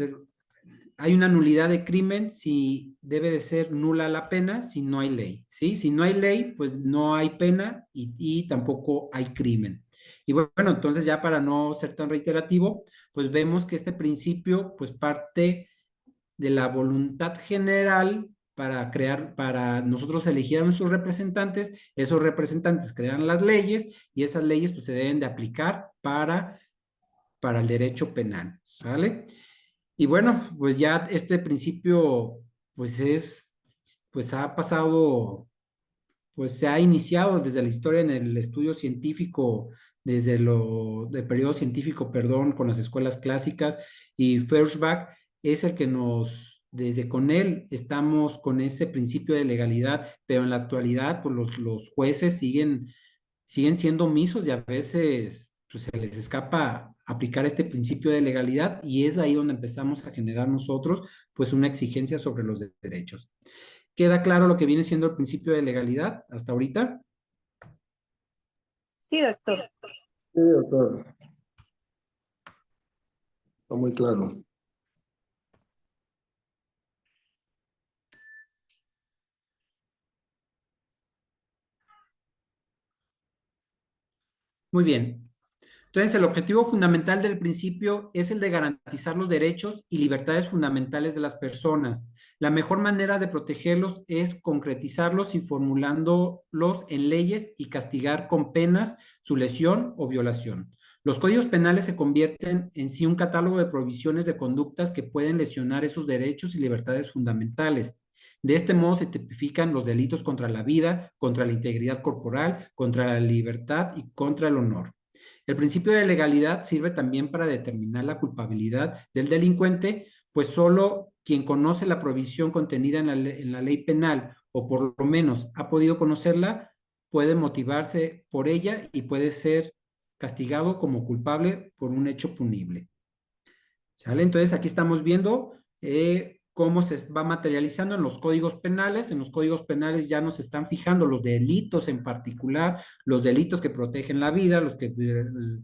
hay una nulidad de crimen si debe de ser nula la pena si no hay ley, ¿sí? Si no hay ley, pues no hay pena y tampoco hay crimen. Y bueno, entonces ya para no ser tan reiterativo, pues vemos que este principio pues parte de la voluntad general para nosotros elegir a nuestros representantes, esos representantes crean las leyes y esas leyes pues se deben de aplicar para el derecho penal, ¿sale? Y bueno, pues ya este principio pues ha pasado, pues se ha iniciado desde la historia en el estudio científico, desde el periodo científico, perdón, con las escuelas clásicas, y Feuerbach es el que desde con él estamos con ese principio de legalidad, pero en la actualidad pues los jueces siguen siendo omisos y a veces pues, se les escapa aplicar este principio de legalidad y es ahí donde empezamos a generar nosotros pues una exigencia sobre los derechos. ¿Queda claro lo que viene siendo el principio de legalidad hasta ahorita? Sí, doctor. Sí, doctor. Está muy claro. Muy bien. Entonces, el objetivo fundamental del principio es el de garantizar los derechos y libertades fundamentales de las personas. La mejor manera de protegerlos es concretizarlos y formulándolos en leyes y castigar con penas su lesión o violación. Los códigos penales se convierten en sí un catálogo de provisiones de conductas que pueden lesionar esos derechos y libertades fundamentales. De este modo se tipifican los delitos contra la vida, contra la integridad corporal, contra la libertad y contra el honor. El principio de legalidad sirve también para determinar la culpabilidad del delincuente, pues solo quien conoce la provisión contenida en la ley penal o por lo menos ha podido conocerla, puede motivarse por ella y puede ser castigado como culpable por un hecho punible. ¿Sale? Entonces aquí estamos viendo cómo se va materializando en los códigos penales. En los códigos penales ya nos están fijando los delitos en particular, los delitos que protegen la vida, los que piden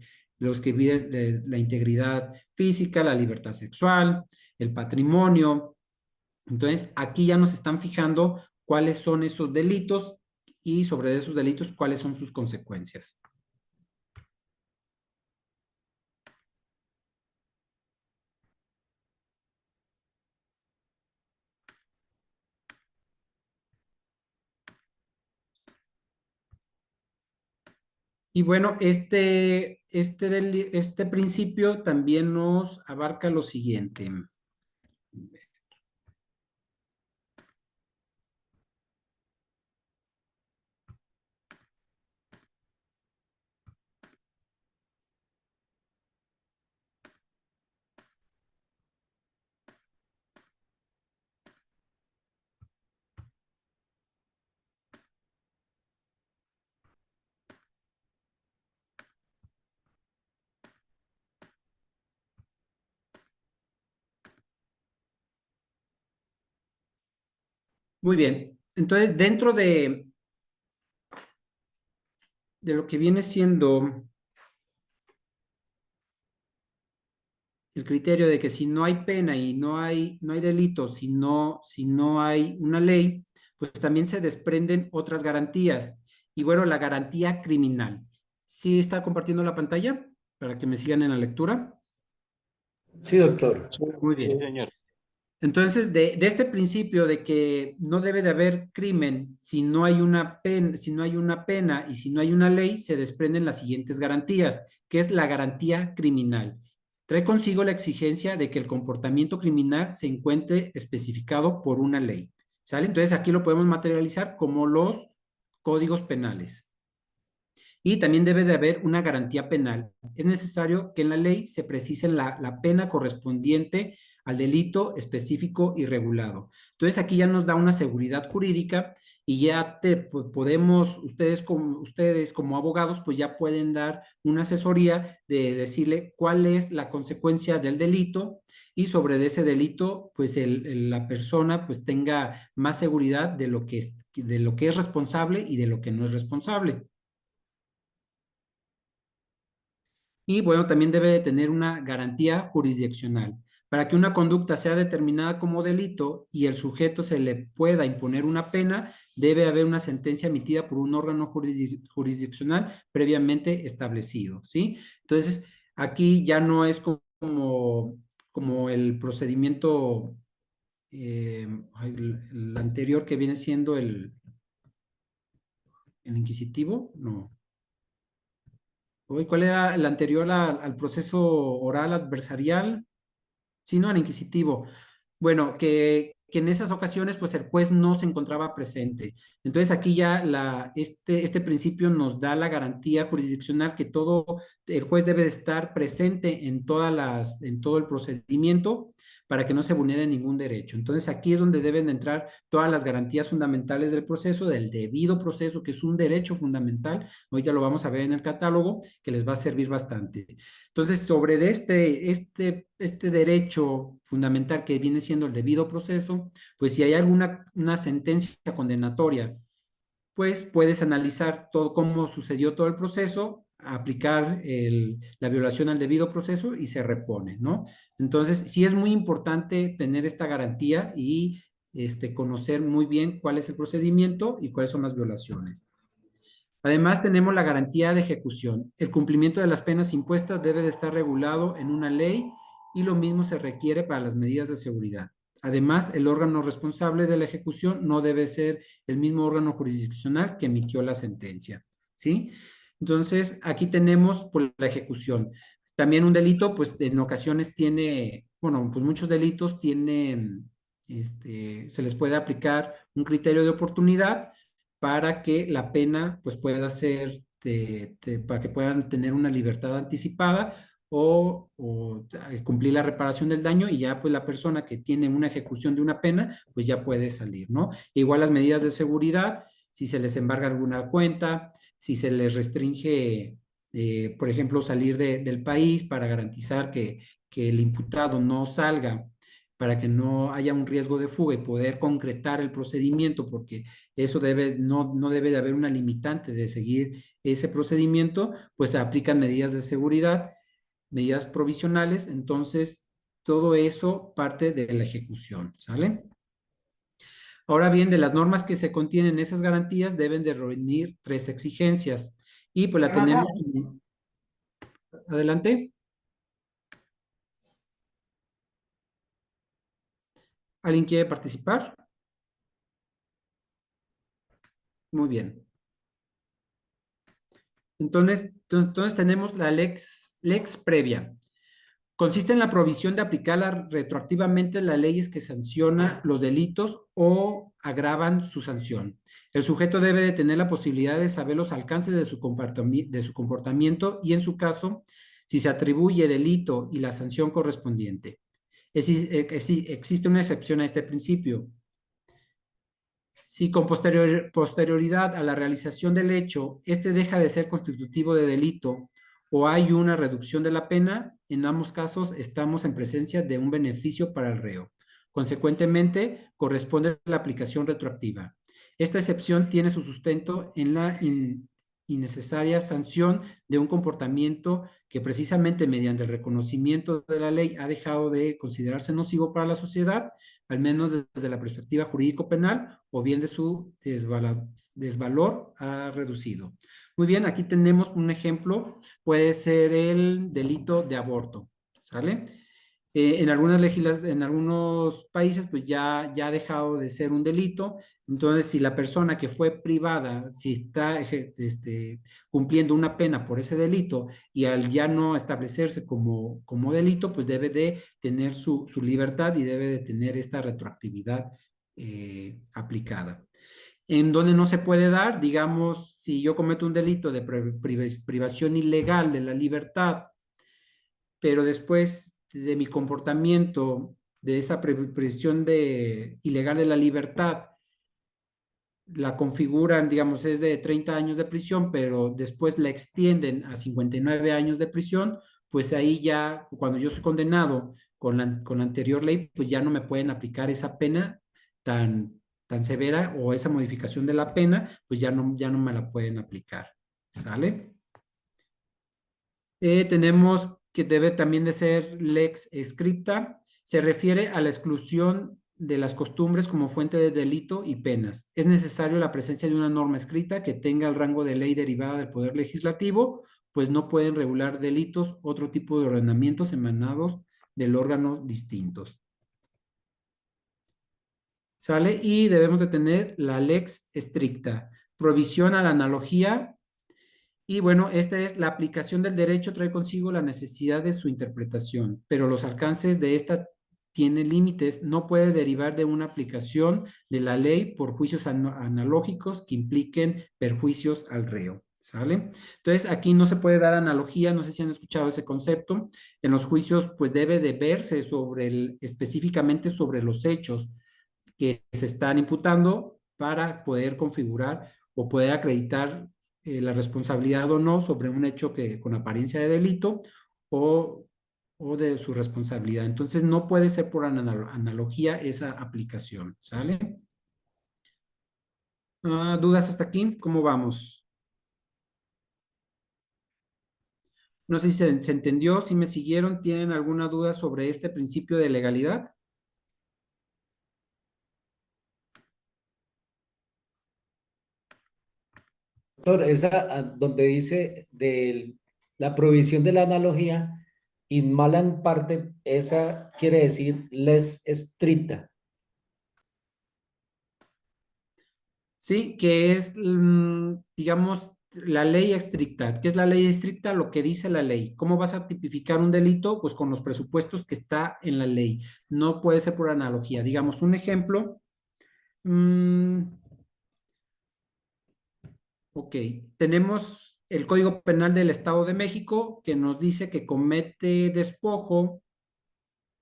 la integridad física, la libertad sexual, el patrimonio. Entonces, aquí ya nos están fijando cuáles son esos delitos y sobre esos delitos cuáles son sus consecuencias. Y bueno, este principio también nos abarca lo siguiente. Muy bien. Entonces, dentro de lo que viene siendo el criterio de que si no hay pena y no hay delito, si no hay una ley, pues también se desprenden otras garantías. Y bueno, la garantía criminal. ¿Sí está compartiendo la pantalla para que me sigan en la lectura? Sí, doctor. Muy bien. Sí, señor. Entonces, de este principio de que no debe de haber crimen si no hay una pena, y si no hay una ley, se desprenden las siguientes garantías, que es la garantía criminal. Trae consigo la exigencia de que el comportamiento criminal se encuentre especificado por una ley. ¿Sale? Entonces, aquí lo podemos materializar como los códigos penales. Y también debe de haber una garantía penal. Es necesario que en la ley se precise la pena correspondiente al delito específico y regulado. Entonces aquí ya nos da una seguridad jurídica y ya podemos, ustedes como abogados, pues ya pueden dar una asesoría de decirle cuál es la consecuencia del delito y sobre ese delito, pues la persona pues tenga más seguridad de lo que es responsable y de lo que no es responsable. Y bueno, también debe de tener una garantía jurisdiccional. Para que una conducta sea determinada como delito y el sujeto se le pueda imponer una pena, debe haber una sentencia emitida por un órgano jurisdiccional previamente establecido, ¿sí? Entonces, aquí ya no es como el procedimiento el anterior que viene siendo el inquisitivo, no. ¿Cuál era el anterior al proceso oral adversarial? Sí, no, al inquisitivo. Bueno, que en esas ocasiones, pues el juez no se encontraba presente. Entonces aquí ya este principio nos da la garantía jurisdiccional que el juez debe de estar presente en todo el procedimiento para que no se vulnere ningún derecho. Entonces aquí es donde deben de entrar todas las garantías fundamentales del proceso, del debido proceso, que es un derecho fundamental. Hoy ya lo vamos a ver en el catálogo, que les va a servir bastante. Entonces, sobre este derecho fundamental que viene siendo el debido proceso, pues si hay una sentencia condenatoria, pues puedes analizar todo cómo sucedió todo el proceso, aplicar la violación al debido proceso y se repone, ¿no? Entonces, sí es muy importante tener esta garantía y conocer muy bien cuál es el procedimiento y cuáles son las violaciones. Además, tenemos la garantía de ejecución. El cumplimiento de las penas impuestas debe de estar regulado en una ley y lo mismo se requiere para las medidas de seguridad. Además, el órgano responsable de la ejecución no debe ser el mismo órgano jurisdiccional que emitió la sentencia, ¿sí? Entonces, aquí tenemos pues, la ejecución. También un delito, pues en ocasiones tiene, bueno, pues muchos delitos tienen, se les puede aplicar un criterio de oportunidad para que la pena pues pueda ser, para que puedan tener una libertad anticipada o cumplir la reparación del daño y ya pues la persona que tiene una ejecución de una pena pues ya puede salir, ¿no? Igual las medidas de seguridad, si se les embarga alguna cuenta, si se les restringe, por ejemplo, salir del país para garantizar que el imputado no salga, para que no haya un riesgo de fuga y poder concretar el procedimiento, porque eso no debe de haber una limitante de seguir ese procedimiento, pues se aplican medidas de seguridad, medidas provisionales, entonces todo eso parte de la ejecución, ¿sale? Ahora bien, de las normas que se contienen en esas garantías deben de reunir 3 exigencias y pues la tenemos. Adelante. ¿Alguien quiere participar? Muy bien. Entonces tenemos la lex previa. Consiste en la provisión de aplicar retroactivamente las leyes que sancionan los delitos o agravan su sanción. El sujeto debe de tener la posibilidad de saber los alcances de su comportamiento y en su caso, si se atribuye delito y la sanción correspondiente. Existe una excepción a este principio. Si con posterioridad a la realización del hecho, este deja de ser constitutivo de delito o hay una reducción de la pena, en ambos casos estamos en presencia de un beneficio para el reo. Consecuentemente, corresponde la aplicación retroactiva. Esta excepción tiene su sustento en la innecesaria sanción de un comportamiento que precisamente mediante el reconocimiento de la ley ha dejado de considerarse nocivo para la sociedad, al menos desde la perspectiva jurídico-penal, o bien de su desvalor ha reducido. Muy bien, aquí tenemos un ejemplo, puede ser el delito de aborto, ¿sale? En algunos países pues ya ha dejado de ser un delito, entonces si la persona que fue privada, si está cumpliendo una pena por ese delito y al ya no establecerse como delito, pues debe de tener su libertad y debe de tener esta retroactividad aplicada. En donde no se puede dar, digamos, si yo cometo un delito de privación ilegal de la libertad, pero después de mi comportamiento, de esa prisión ilegal de la libertad, la configuran, digamos, es de 30 años de prisión, pero después la extienden a 59 años de prisión, pues ahí ya, cuando yo soy condenado con la anterior ley, pues ya no me pueden aplicar esa pena tan severa, o esa modificación de la pena, pues ya no me la pueden aplicar. ¿Sale? Tenemos que debe también de ser lex scripta. Se refiere a la exclusión de las costumbres como fuente de delito y penas. Es necesario la presencia de una norma escrita que tenga el rango de ley derivada del Poder Legislativo, pues no pueden regular delitos, otro tipo de ordenamientos emanados del órgano distintos. ¿Sale? Y debemos de tener la lex stricta. Provisión a la analogía. Y bueno, esta es la aplicación del derecho, trae consigo la necesidad de su interpretación, pero los alcances de esta tienen límites, no puede derivar de una aplicación de la ley por juicios analógicos que impliquen perjuicios al reo. ¿Sale? Entonces, aquí no se puede dar analogía, no sé si han escuchado ese concepto. En los juicios, pues debe de verse específicamente sobre los hechos que se están imputando para poder configurar o poder acreditar la responsabilidad o no sobre un hecho que con apariencia de delito o de su responsabilidad. Entonces, no puede ser por analogía esa aplicación, ¿sale? ¿Dudas hasta aquí? ¿Cómo vamos? No sé si se entendió, si me siguieron, ¿tienen alguna duda sobre este principio de legalidad? Doctor, esa donde dice de la provisión de la analogía, in malan parte, esa quiere decir less estricta. Sí, que es, digamos, la ley estricta. ¿Qué es la ley estricta? Lo que dice la ley. ¿Cómo vas a tipificar un delito? Pues con los presupuestos que está en la ley. No puede ser por analogía. Digamos, un ejemplo. Ok, tenemos el Código Penal del Estado de México que nos dice que comete despojo,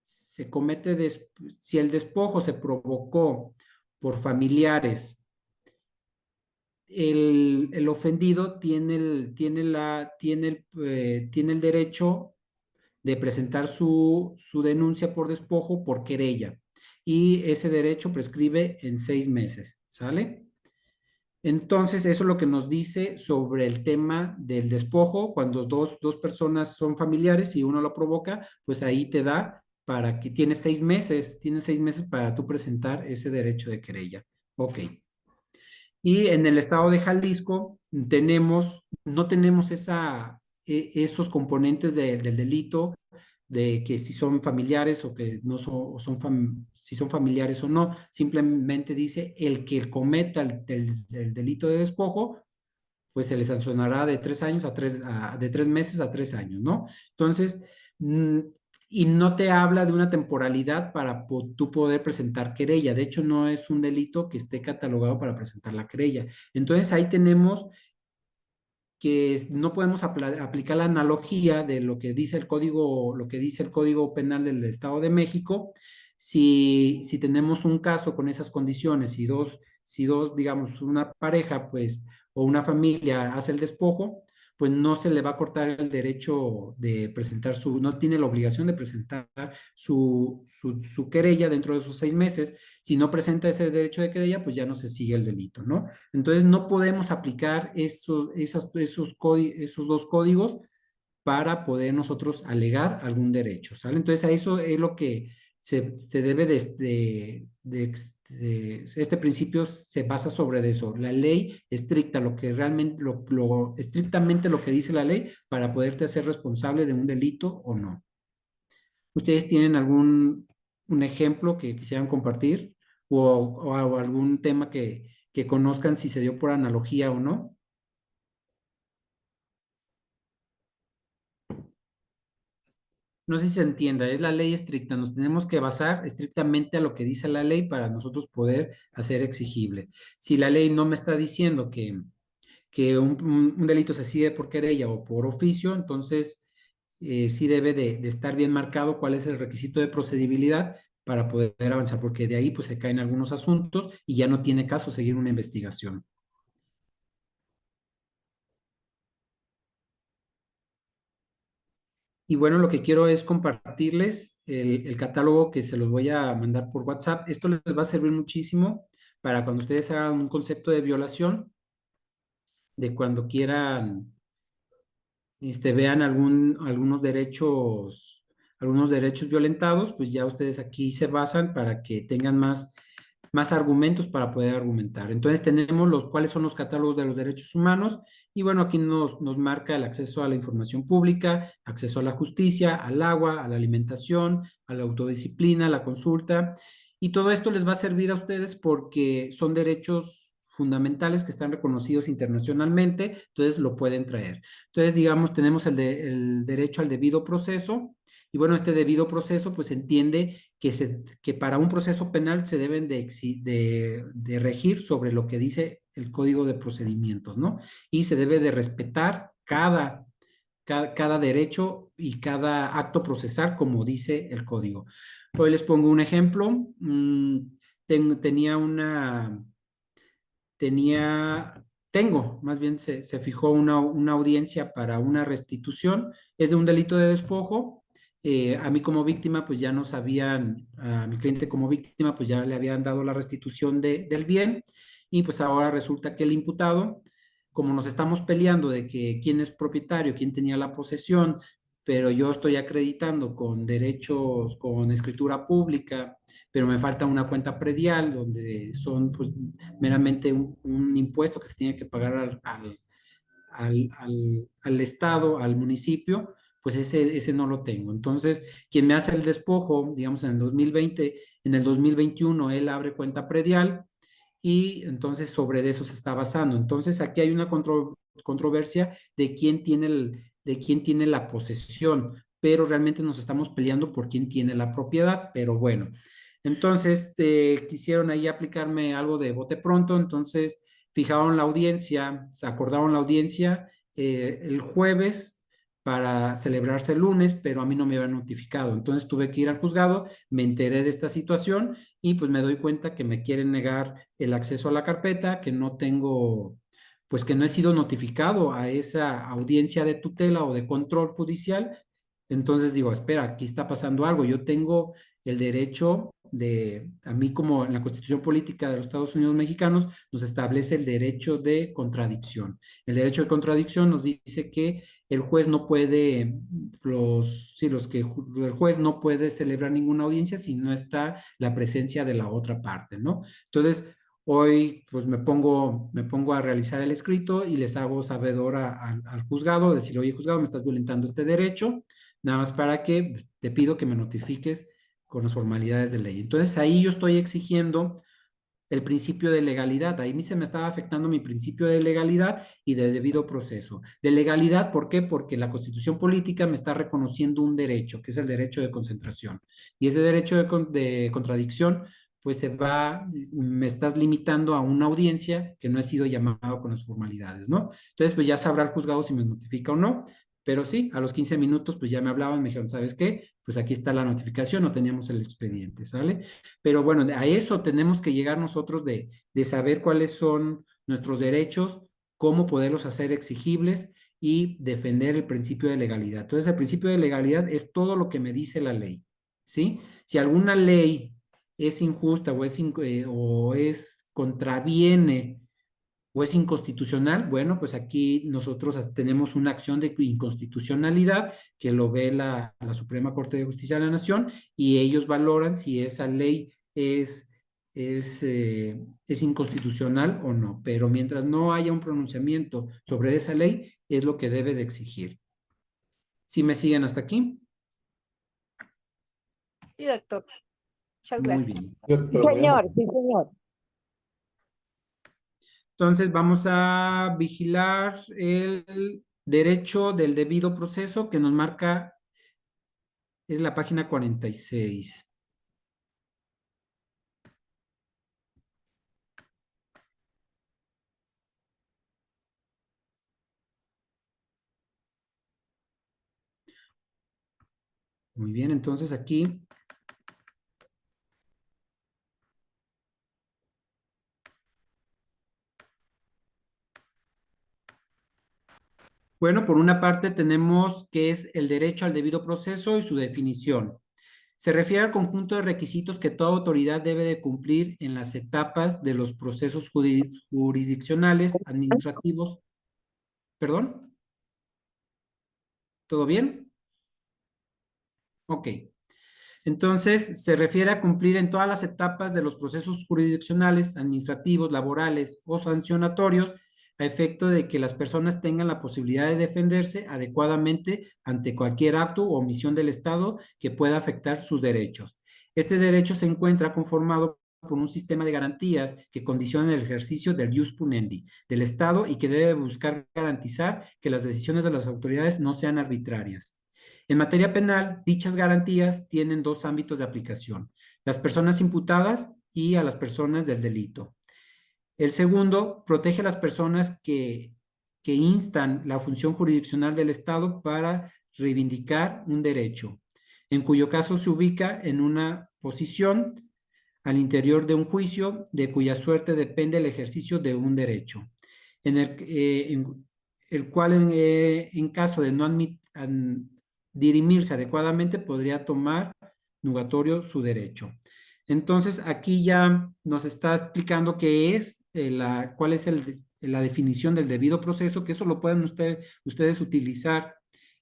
si el despojo se provocó por familiares, el ofendido tiene el derecho de presentar su denuncia por despojo por querella, y ese derecho prescribe en 6 meses, ¿sale? Entonces, eso es lo que nos dice sobre el tema del despojo. Cuando dos personas son familiares y uno lo provoca, pues ahí te da para que tienes 6 meses para tú presentar ese derecho de querella. Ok. Y en el estado de Jalisco no tenemos esos componentes del delito, de que si son familiares o que no son, si son familiares o no. Simplemente dice el que cometa el delito de despojo, pues se le sancionará de 3 años de 3 meses a 3 años, ¿no? Entonces, y no te habla de una temporalidad para tú poder presentar querella. De hecho, no es un delito que esté catalogado para presentar la querella. Entonces, ahí tenemos que no podemos aplicar la analogía de lo que dice el Código Penal del Estado de México. Si tenemos un caso con esas condiciones, si dos, digamos, una pareja, pues, o una familia hace el despojo, pues no se le va a cortar el derecho de presentar no tiene la obligación de presentar su querella dentro de esos 6 meses. Si no presenta ese derecho de querella, pues ya no se sigue el delito, ¿no? Entonces, no podemos aplicar esos 2 códigos para poder nosotros alegar algún derecho, ¿sale? Entonces, a eso es lo que se debe este principio se basa sobre eso, la ley estricta, lo que realmente, estrictamente lo que dice la ley para poderte hacer responsable de un delito o no. ¿Ustedes tienen un ejemplo que quisieran compartir o algún tema que conozcan si se dio por analogía o no? no sé si se entienda, es la ley estricta, nos tenemos que basar estrictamente a lo que dice la ley para nosotros poder hacer exigible. Si la ley no me está diciendo que un delito se sigue por querella o por oficio, entonces sí debe de estar bien marcado cuál es el requisito de procedibilidad para poder avanzar, porque de ahí pues se caen algunos asuntos y ya no tiene caso seguir una investigación. Y bueno, lo que quiero es compartirles el catálogo que se los voy a mandar por WhatsApp. Esto les va a servir muchísimo para cuando ustedes hagan un concepto de violación, de cuando quieran vean algunos derechos violentados, pues ya ustedes aquí se basan para que tengan más argumentos para poder argumentar. Entonces tenemos cuáles son los catálogos de los derechos humanos y bueno, aquí nos marca el acceso a la información pública, acceso a la justicia, al agua, a la alimentación, a la autodisciplina, a la consulta y todo esto les va a servir a ustedes porque son derechos fundamentales que están reconocidos internacionalmente, entonces lo pueden traer. Entonces, digamos, tenemos el derecho al debido proceso, y bueno, este debido proceso, pues entiende que para un proceso penal se deben de regir sobre lo que dice el Código de Procedimientos, ¿no? Y se debe de respetar cada derecho y cada acto procesal, como dice el Código. Hoy les pongo un ejemplo. Más bien se fijó una audiencia para una restitución, es de un delito de despojo. A mí como víctima, pues ya nos habían, a mi cliente como víctima, pues ya le habían dado la restitución del bien, y pues ahora resulta que el imputado, como nos estamos peleando de que quién es propietario, quién tenía la posesión, pero yo estoy acreditando con derechos, con escritura pública, pero me falta una cuenta predial donde son pues meramente un impuesto que se tiene que pagar al Estado, al municipio, pues ese no lo tengo. Entonces, quien me hace el despojo, digamos en el 2020, en el 2021 él abre cuenta predial y entonces sobre eso se está basando. Entonces, aquí hay una controversia de quién tiene la posesión, pero realmente nos estamos peleando por quién tiene la propiedad, pero bueno. Entonces, quisieron ahí aplicarme algo de bote pronto, entonces fijaron la audiencia, se acordaron la audiencia el jueves para celebrarse el lunes, pero a mí no me habían notificado. Entonces tuve que ir al juzgado, me enteré de esta situación y pues me doy cuenta que me quieren negar el acceso a la carpeta, que no tengo, pues que no he sido notificado a esa audiencia de tutela o de control judicial. Entonces digo, espera, aquí está pasando algo. Yo tengo el derecho a mí como en la Constitución Política de los Estados Unidos Mexicanos, nos establece el derecho de contradicción. El derecho de contradicción nos dice que el juez no puede, el juez no puede celebrar ninguna audiencia si no está la presencia de la otra parte, ¿no? Entonces, hoy pues me pongo a realizar el escrito y les hago sabedor al juzgado, decir, oye juzgado, me estás violentando este derecho, nada más para que te pido que me notifiques con las formalidades de ley. Entonces ahí yo estoy exigiendo el principio de legalidad. Ahí a mí se me estaba afectando mi principio de legalidad y de debido proceso. De legalidad, ¿por qué? Porque la Constitución Política me está reconociendo un derecho, que es el derecho de concentración. Y ese derecho de contradicción, pues me estás limitando a una audiencia que no he sido llamado con las formalidades, ¿no? Entonces, pues ya sabrá el juzgado si me notifica o no. Pero sí, a los 15 minutos pues ya me hablaban, me dijeron, ¿sabes qué? Pues aquí está la notificación, no teníamos el expediente, ¿sale? Pero bueno, a eso tenemos que llegar nosotros de saber cuáles son nuestros derechos, cómo poderlos hacer exigibles y defender el principio de legalidad. Entonces, el principio de legalidad es todo lo que me dice la ley, ¿sí? Si alguna ley es injusta o contraviene o es inconstitucional, bueno, pues aquí nosotros tenemos una acción de inconstitucionalidad que lo ve la Suprema Corte de Justicia de la Nación y ellos valoran si esa ley es inconstitucional o no. Pero mientras no haya un pronunciamiento sobre esa ley, es lo que debe de exigir. ¿Sí me siguen hasta aquí? Sí, doctor. Muchas Muy gracias. bien. Sí, señor, sí, señor. Entonces vamos a vigilar el derecho del debido proceso que nos marca Es la página 46. Muy bien, entonces aquí bueno, por una parte tenemos que es el derecho al debido proceso y su definición. Se refiere al conjunto de requisitos que toda autoridad debe de cumplir en las etapas de los procesos jurisdiccionales, administrativos. ¿Perdón? ¿Todo bien? Ok. Entonces, se refiere a cumplir en todas las etapas de los procesos jurisdiccionales, administrativos, laborales o sancionatorios, a efecto de que las personas tengan la posibilidad de defenderse adecuadamente ante cualquier acto o omisión del Estado que pueda afectar sus derechos. Este derecho se encuentra conformado por un sistema de garantías que condicionan el ejercicio del ius punendi del Estado y que debe buscar garantizar que las decisiones de las autoridades no sean arbitrarias. En materia penal, dichas garantías tienen dos ámbitos de aplicación: las personas imputadas y a las personas del delito. El segundo protege a las personas que instan la función jurisdiccional del Estado para reivindicar un derecho, en cuyo caso se ubica en una posición al interior de un juicio de cuya suerte depende el ejercicio de un derecho, en el cual en caso de no dirimirse adecuadamente podría tomar nugatorio su derecho. Entonces, aquí ya nos está explicando qué es cuál es la definición del debido proceso, que eso lo pueden ustedes utilizar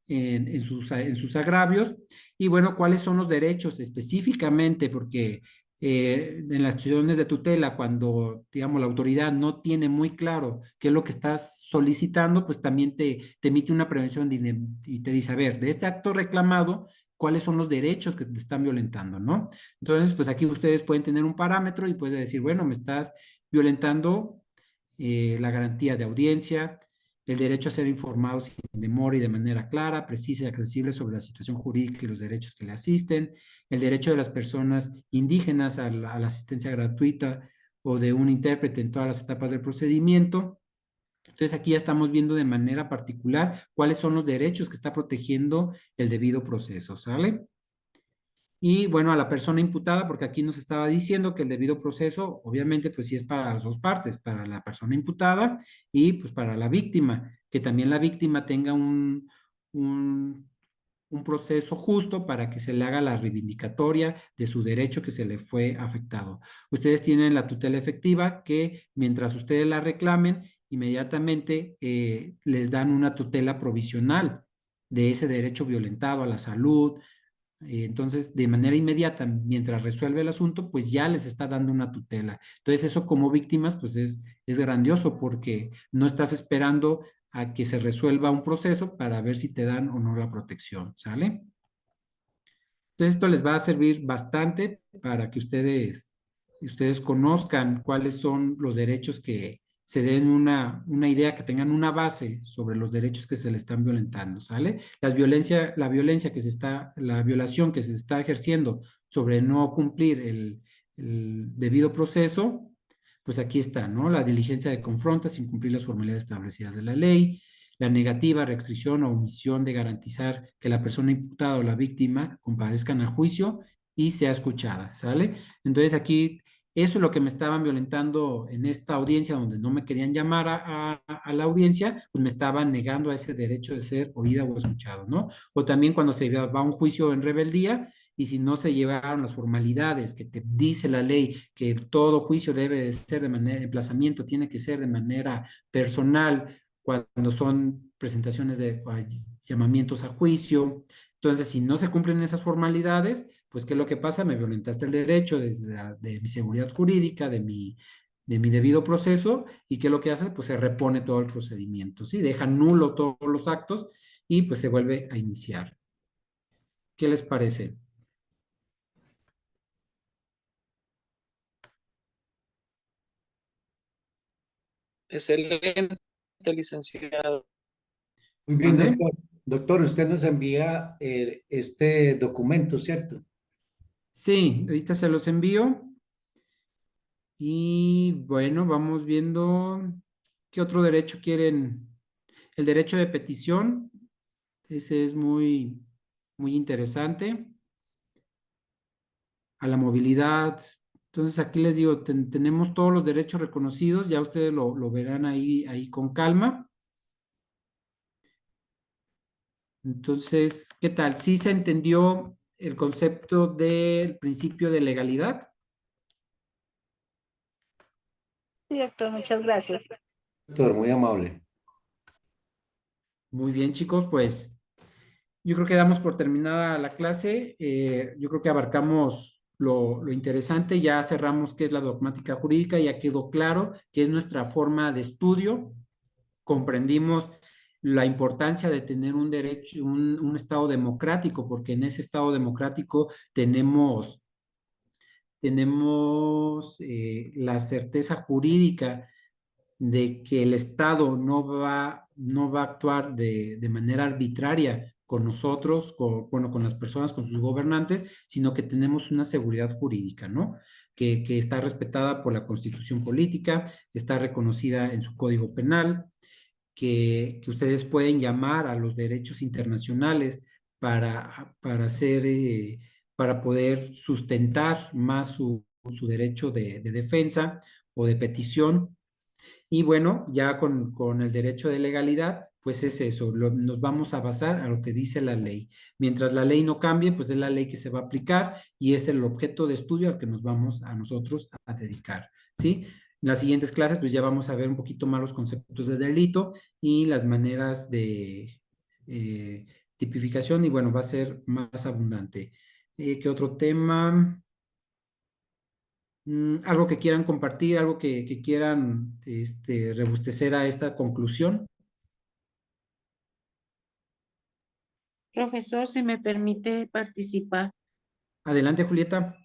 en sus agravios. Y bueno, cuáles son los derechos específicamente, porque en las acciones de tutela, cuando, digamos, la autoridad no tiene muy claro qué es lo que estás solicitando, pues también te emite una prevención y te dice, a ver, de este acto reclamado, cuáles son los derechos que te están violentando, ¿no? Entonces, pues aquí ustedes pueden tener un parámetro y pueden decir, bueno, me estás violentando la garantía de audiencia, el derecho a ser informado sin demora y de manera clara, precisa y accesible sobre la situación jurídica y los derechos que le asisten, el derecho de las personas indígenas a la asistencia gratuita o de un intérprete en todas las etapas del procedimiento. Entonces aquí ya estamos viendo de manera particular cuáles son los derechos que está protegiendo el debido proceso, ¿sale? Y bueno, a la persona imputada, porque aquí nos estaba diciendo que el debido proceso, obviamente, pues sí es para las dos partes, para la persona imputada y pues para la víctima, que también la víctima tenga un proceso justo para que se le haga la reivindicatoria de su derecho que se le fue afectado. Ustedes tienen la tutela efectiva que mientras ustedes la reclamen, inmediatamente les dan una tutela provisional de ese derecho violentado a la salud. Entonces, de manera inmediata, mientras resuelve el asunto, pues ya les está dando una tutela. Entonces, eso como víctimas, pues es grandioso porque no estás esperando a que se resuelva un proceso para ver si te dan o no la protección, ¿sale? Entonces, esto les va a servir bastante para que ustedes conozcan cuáles son los derechos, que se den una idea, que tengan una base sobre los derechos que se le están violentando, ¿sale? La violación que se está ejerciendo sobre no cumplir el debido proceso, pues aquí está, ¿no? La diligencia de confronta sin cumplir las formalidades establecidas de la ley, la negativa, restricción o omisión de garantizar que la persona imputada o la víctima comparezcan a juicio y sea escuchada, ¿sale? Entonces aquí, eso es lo que me estaban violentando en esta audiencia, donde no me querían llamar a la audiencia, pues me estaban negando a ese derecho de ser oída o escuchado, ¿no? O también cuando se va a un juicio en rebeldía, y si no se llevaron las formalidades que te dice la ley, que todo juicio debe de ser de manera, emplazamiento tiene que ser de manera personal, cuando son presentaciones de llamamientos a juicio. Entonces, si no se cumplen esas formalidades, pues, ¿qué es lo que pasa? Me violentaste el derecho de mi seguridad jurídica, de mi debido proceso, y ¿qué es lo que hace? Pues se repone todo el procedimiento, ¿sí? Deja nulo todos los actos y pues se vuelve a iniciar. ¿Qué les parece? Excelente, licenciado. Muy bien, ¿Mande? doctor. Doctor, usted nos envía este documento, ¿cierto? Sí, ahorita se los envío. Y bueno, vamos viendo qué otro derecho quieren. El derecho de petición, ese es muy interesante. A la movilidad. Entonces aquí les digo, tenemos todos los derechos reconocidos, ya ustedes lo verán ahí con calma. Entonces, ¿qué tal? ¿Sí se entendió el concepto del principio de legalidad? Sí, doctor, muchas gracias. Doctor, muy amable. Muy bien, chicos, pues yo creo que damos por terminada la clase. Yo creo que abarcamos lo interesante, ya cerramos qué es la dogmática jurídica, ya quedó claro qué es nuestra forma de estudio, comprendimos la importancia de tener un derecho, un Estado democrático, porque en ese Estado democrático tenemos la certeza jurídica de que el Estado no va a actuar de manera arbitraria con nosotros, con las personas, con sus gobernantes, sino que tenemos una seguridad jurídica, ¿no? Que está respetada por la Constitución política, que está reconocida en su Código Penal, que ustedes pueden llamar a los derechos internacionales para poder sustentar más su derecho de defensa o de petición. Y bueno, ya con el derecho de legalidad, pues es eso, nos vamos a basar a lo que dice la ley. Mientras la ley no cambie, pues es la ley que se va a aplicar y es el objeto de estudio al que nos vamos a nosotros a dedicar, ¿sí? En las siguientes clases, pues ya vamos a ver un poquito más los conceptos de delito y las maneras de tipificación y bueno, va a ser más abundante. ¿Qué otro tema? ¿Algo que quieran compartir, algo que quieran rebustecer a esta conclusión? Profesor, si me permite participar. Adelante, Julieta.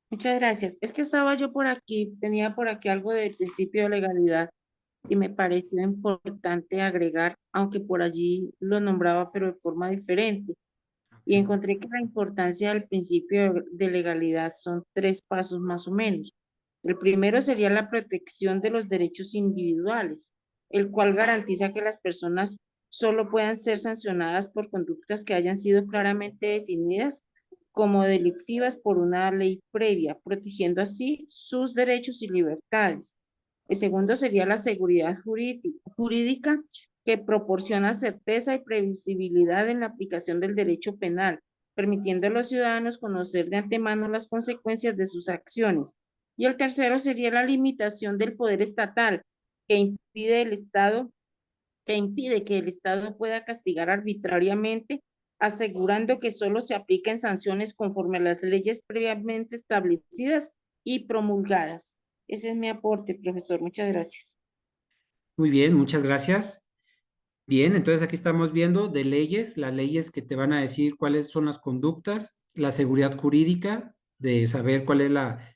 Muchas gracias. Es que estaba yo por aquí, tenía por aquí algo del principio de legalidad y me pareció importante agregar, aunque por allí lo nombraba, pero de forma diferente. Y encontré que la importancia del principio de legalidad son 3 pasos más o menos. El primero sería la protección de los derechos individuales, el cual garantiza que las personas solo puedan ser sancionadas por conductas que hayan sido claramente definidas como delictivas por una ley previa, protegiendo así sus derechos y libertades. El segundo sería la seguridad jurídica que proporciona certeza y previsibilidad en la aplicación del derecho penal, permitiendo a los ciudadanos conocer de antemano las consecuencias de sus acciones. Y el tercero sería la limitación del poder estatal, que impide que el Estado pueda castigar arbitrariamente, asegurando que solo se apliquen sanciones conforme a las leyes previamente establecidas y promulgadas. Ese es mi aporte, profesor. Muchas gracias. Muy bien, muchas gracias. Bien, entonces aquí estamos viendo de leyes, las leyes que te van a decir cuáles son las conductas, la seguridad jurídica, de saber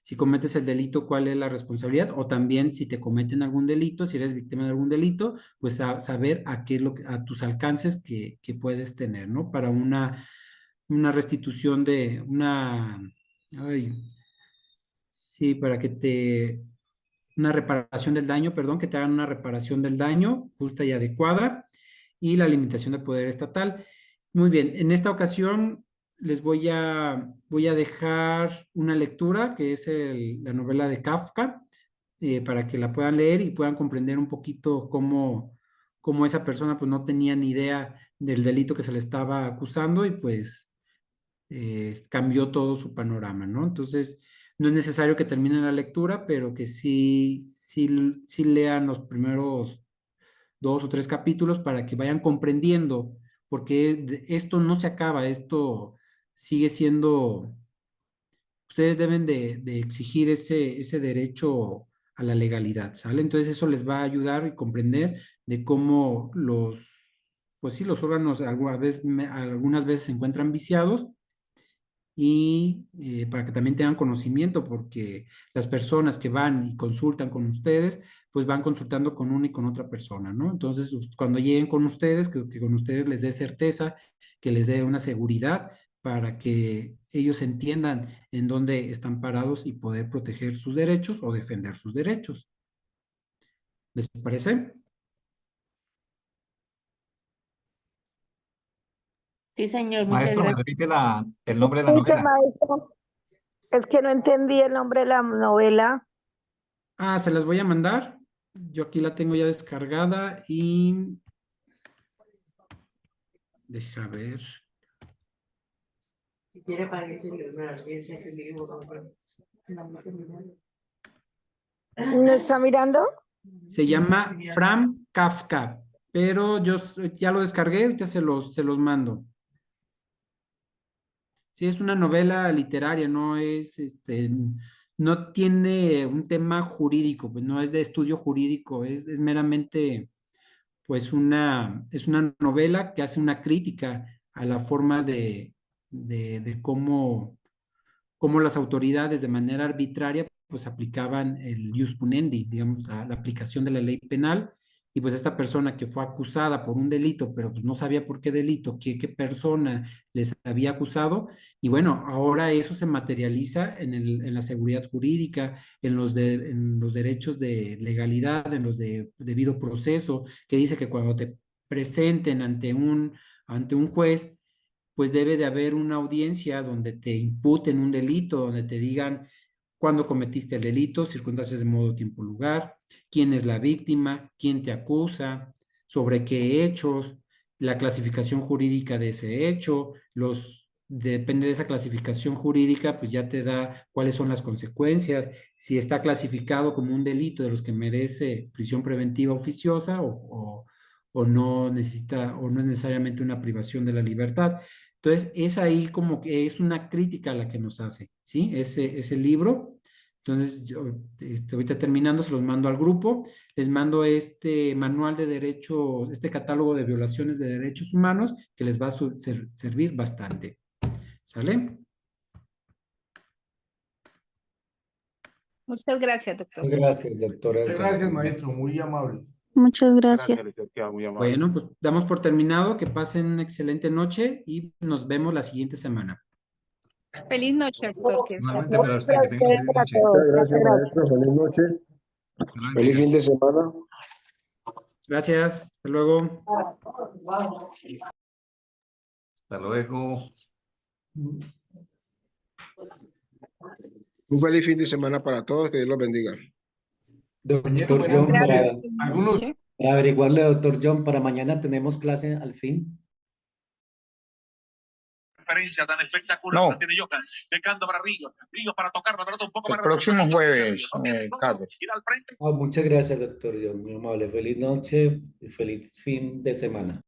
si cometes el delito, cuál es la responsabilidad, o también si te cometen algún delito, si eres víctima de algún delito, pues saber a qué es a tus alcances que puedes tener, ¿no? Para una restitución sí, una reparación del daño, perdón, que te hagan una reparación del daño justa y adecuada y la limitación del poder estatal. Muy bien, en esta ocasión les voy a dejar una lectura que es la novela de Kafka para que la puedan leer y puedan comprender un poquito cómo esa persona pues no tenía ni idea del delito que se le estaba acusando y pues cambió todo su panorama, ¿no? Entonces, no es necesario que terminen la lectura, pero que sí lean los primeros 2 o 3 capítulos para que vayan comprendiendo, porque esto no se acaba, esto sigue siendo, ustedes deben de exigir ese derecho a la legalidad, ¿sale? Entonces eso les va a ayudar y comprender de cómo pues sí, los órganos algunas veces se encuentran viciados y para que también tengan conocimiento, porque las personas que van y consultan con ustedes, pues van consultando con una y con otra persona, ¿no? Entonces, cuando lleguen con ustedes, que con ustedes les dé certeza, que les dé una seguridad para que ellos entiendan en dónde están parados y poder proteger sus derechos o defender sus derechos. ¿Les parece? Sí, señor, muchas Maestro, ¿me gracias. repite el nombre de la Disculpe, novela? maestro, es que no entendí el nombre de la novela. Ah, se las voy a mandar. Yo aquí la tengo ya descargada y deja ver. Si quiere para que ¿No está mirando? Se llama Franz Kafka, pero yo ya lo descargué, ahorita se los mando. Sí, es una novela literaria, no es, no tiene un tema jurídico, pues no es de estudio jurídico, es meramente, pues es una novela que hace una crítica a la forma de cómo las autoridades de manera arbitraria pues aplicaban el ius punendi, digamos, la aplicación de la ley penal, y pues esta persona que fue acusada por un delito, pero pues no sabía por qué delito, qué persona les había acusado, y bueno, ahora eso se materializa en la seguridad jurídica, en los derechos de legalidad, en los de debido proceso, que dice que cuando te presenten ante un juez, pues debe de haber una audiencia donde te imputen un delito, donde te digan cuándo cometiste el delito, circunstancias de modo, tiempo, lugar, quién es la víctima, quién te acusa, sobre qué hechos, la clasificación jurídica de ese hecho, depende de esa clasificación jurídica, pues ya te da cuáles son las consecuencias, si está clasificado como un delito de los que merece prisión preventiva oficiosa o no necesita, o no es necesariamente una privación de la libertad. Entonces, es ahí como que es una crítica a la que nos hace, ¿sí? Ese libro. Entonces, yo ahorita terminando, se los mando al grupo. Les mando este manual de derecho, este catálogo de violaciones de derechos humanos, que les va a servir bastante. ¿Sale? Muchas gracias, doctor. Gracias, doctor Muchas Edgar. gracias, maestro, muy amable. Muchas gracias. Muy amable. Bueno, pues damos por terminado. Que pasen una excelente noche y nos vemos la siguiente semana. Feliz noche, doctor. Que Nuevamente descanse. para usted, que tenga una feliz noche. Muchas gracias, maestro. Feliz noche. Dios lo Feliz bendiga. fin de semana. Gracias. Hasta luego. Hasta luego. Un feliz fin de semana para todos. Que Dios los bendiga. Doctor Buenas John, noches. Gracias. Algunos, para averiguarle, doctor John, para mañana tenemos clase al fin. Tan espectacular. No. Tiene Yoka, dejando para Ríos para tocar la pelota un poco más. El próximo jueves, Carlos. Muchas gracias, doctor John, muy amable. Feliz noche y feliz fin de semana.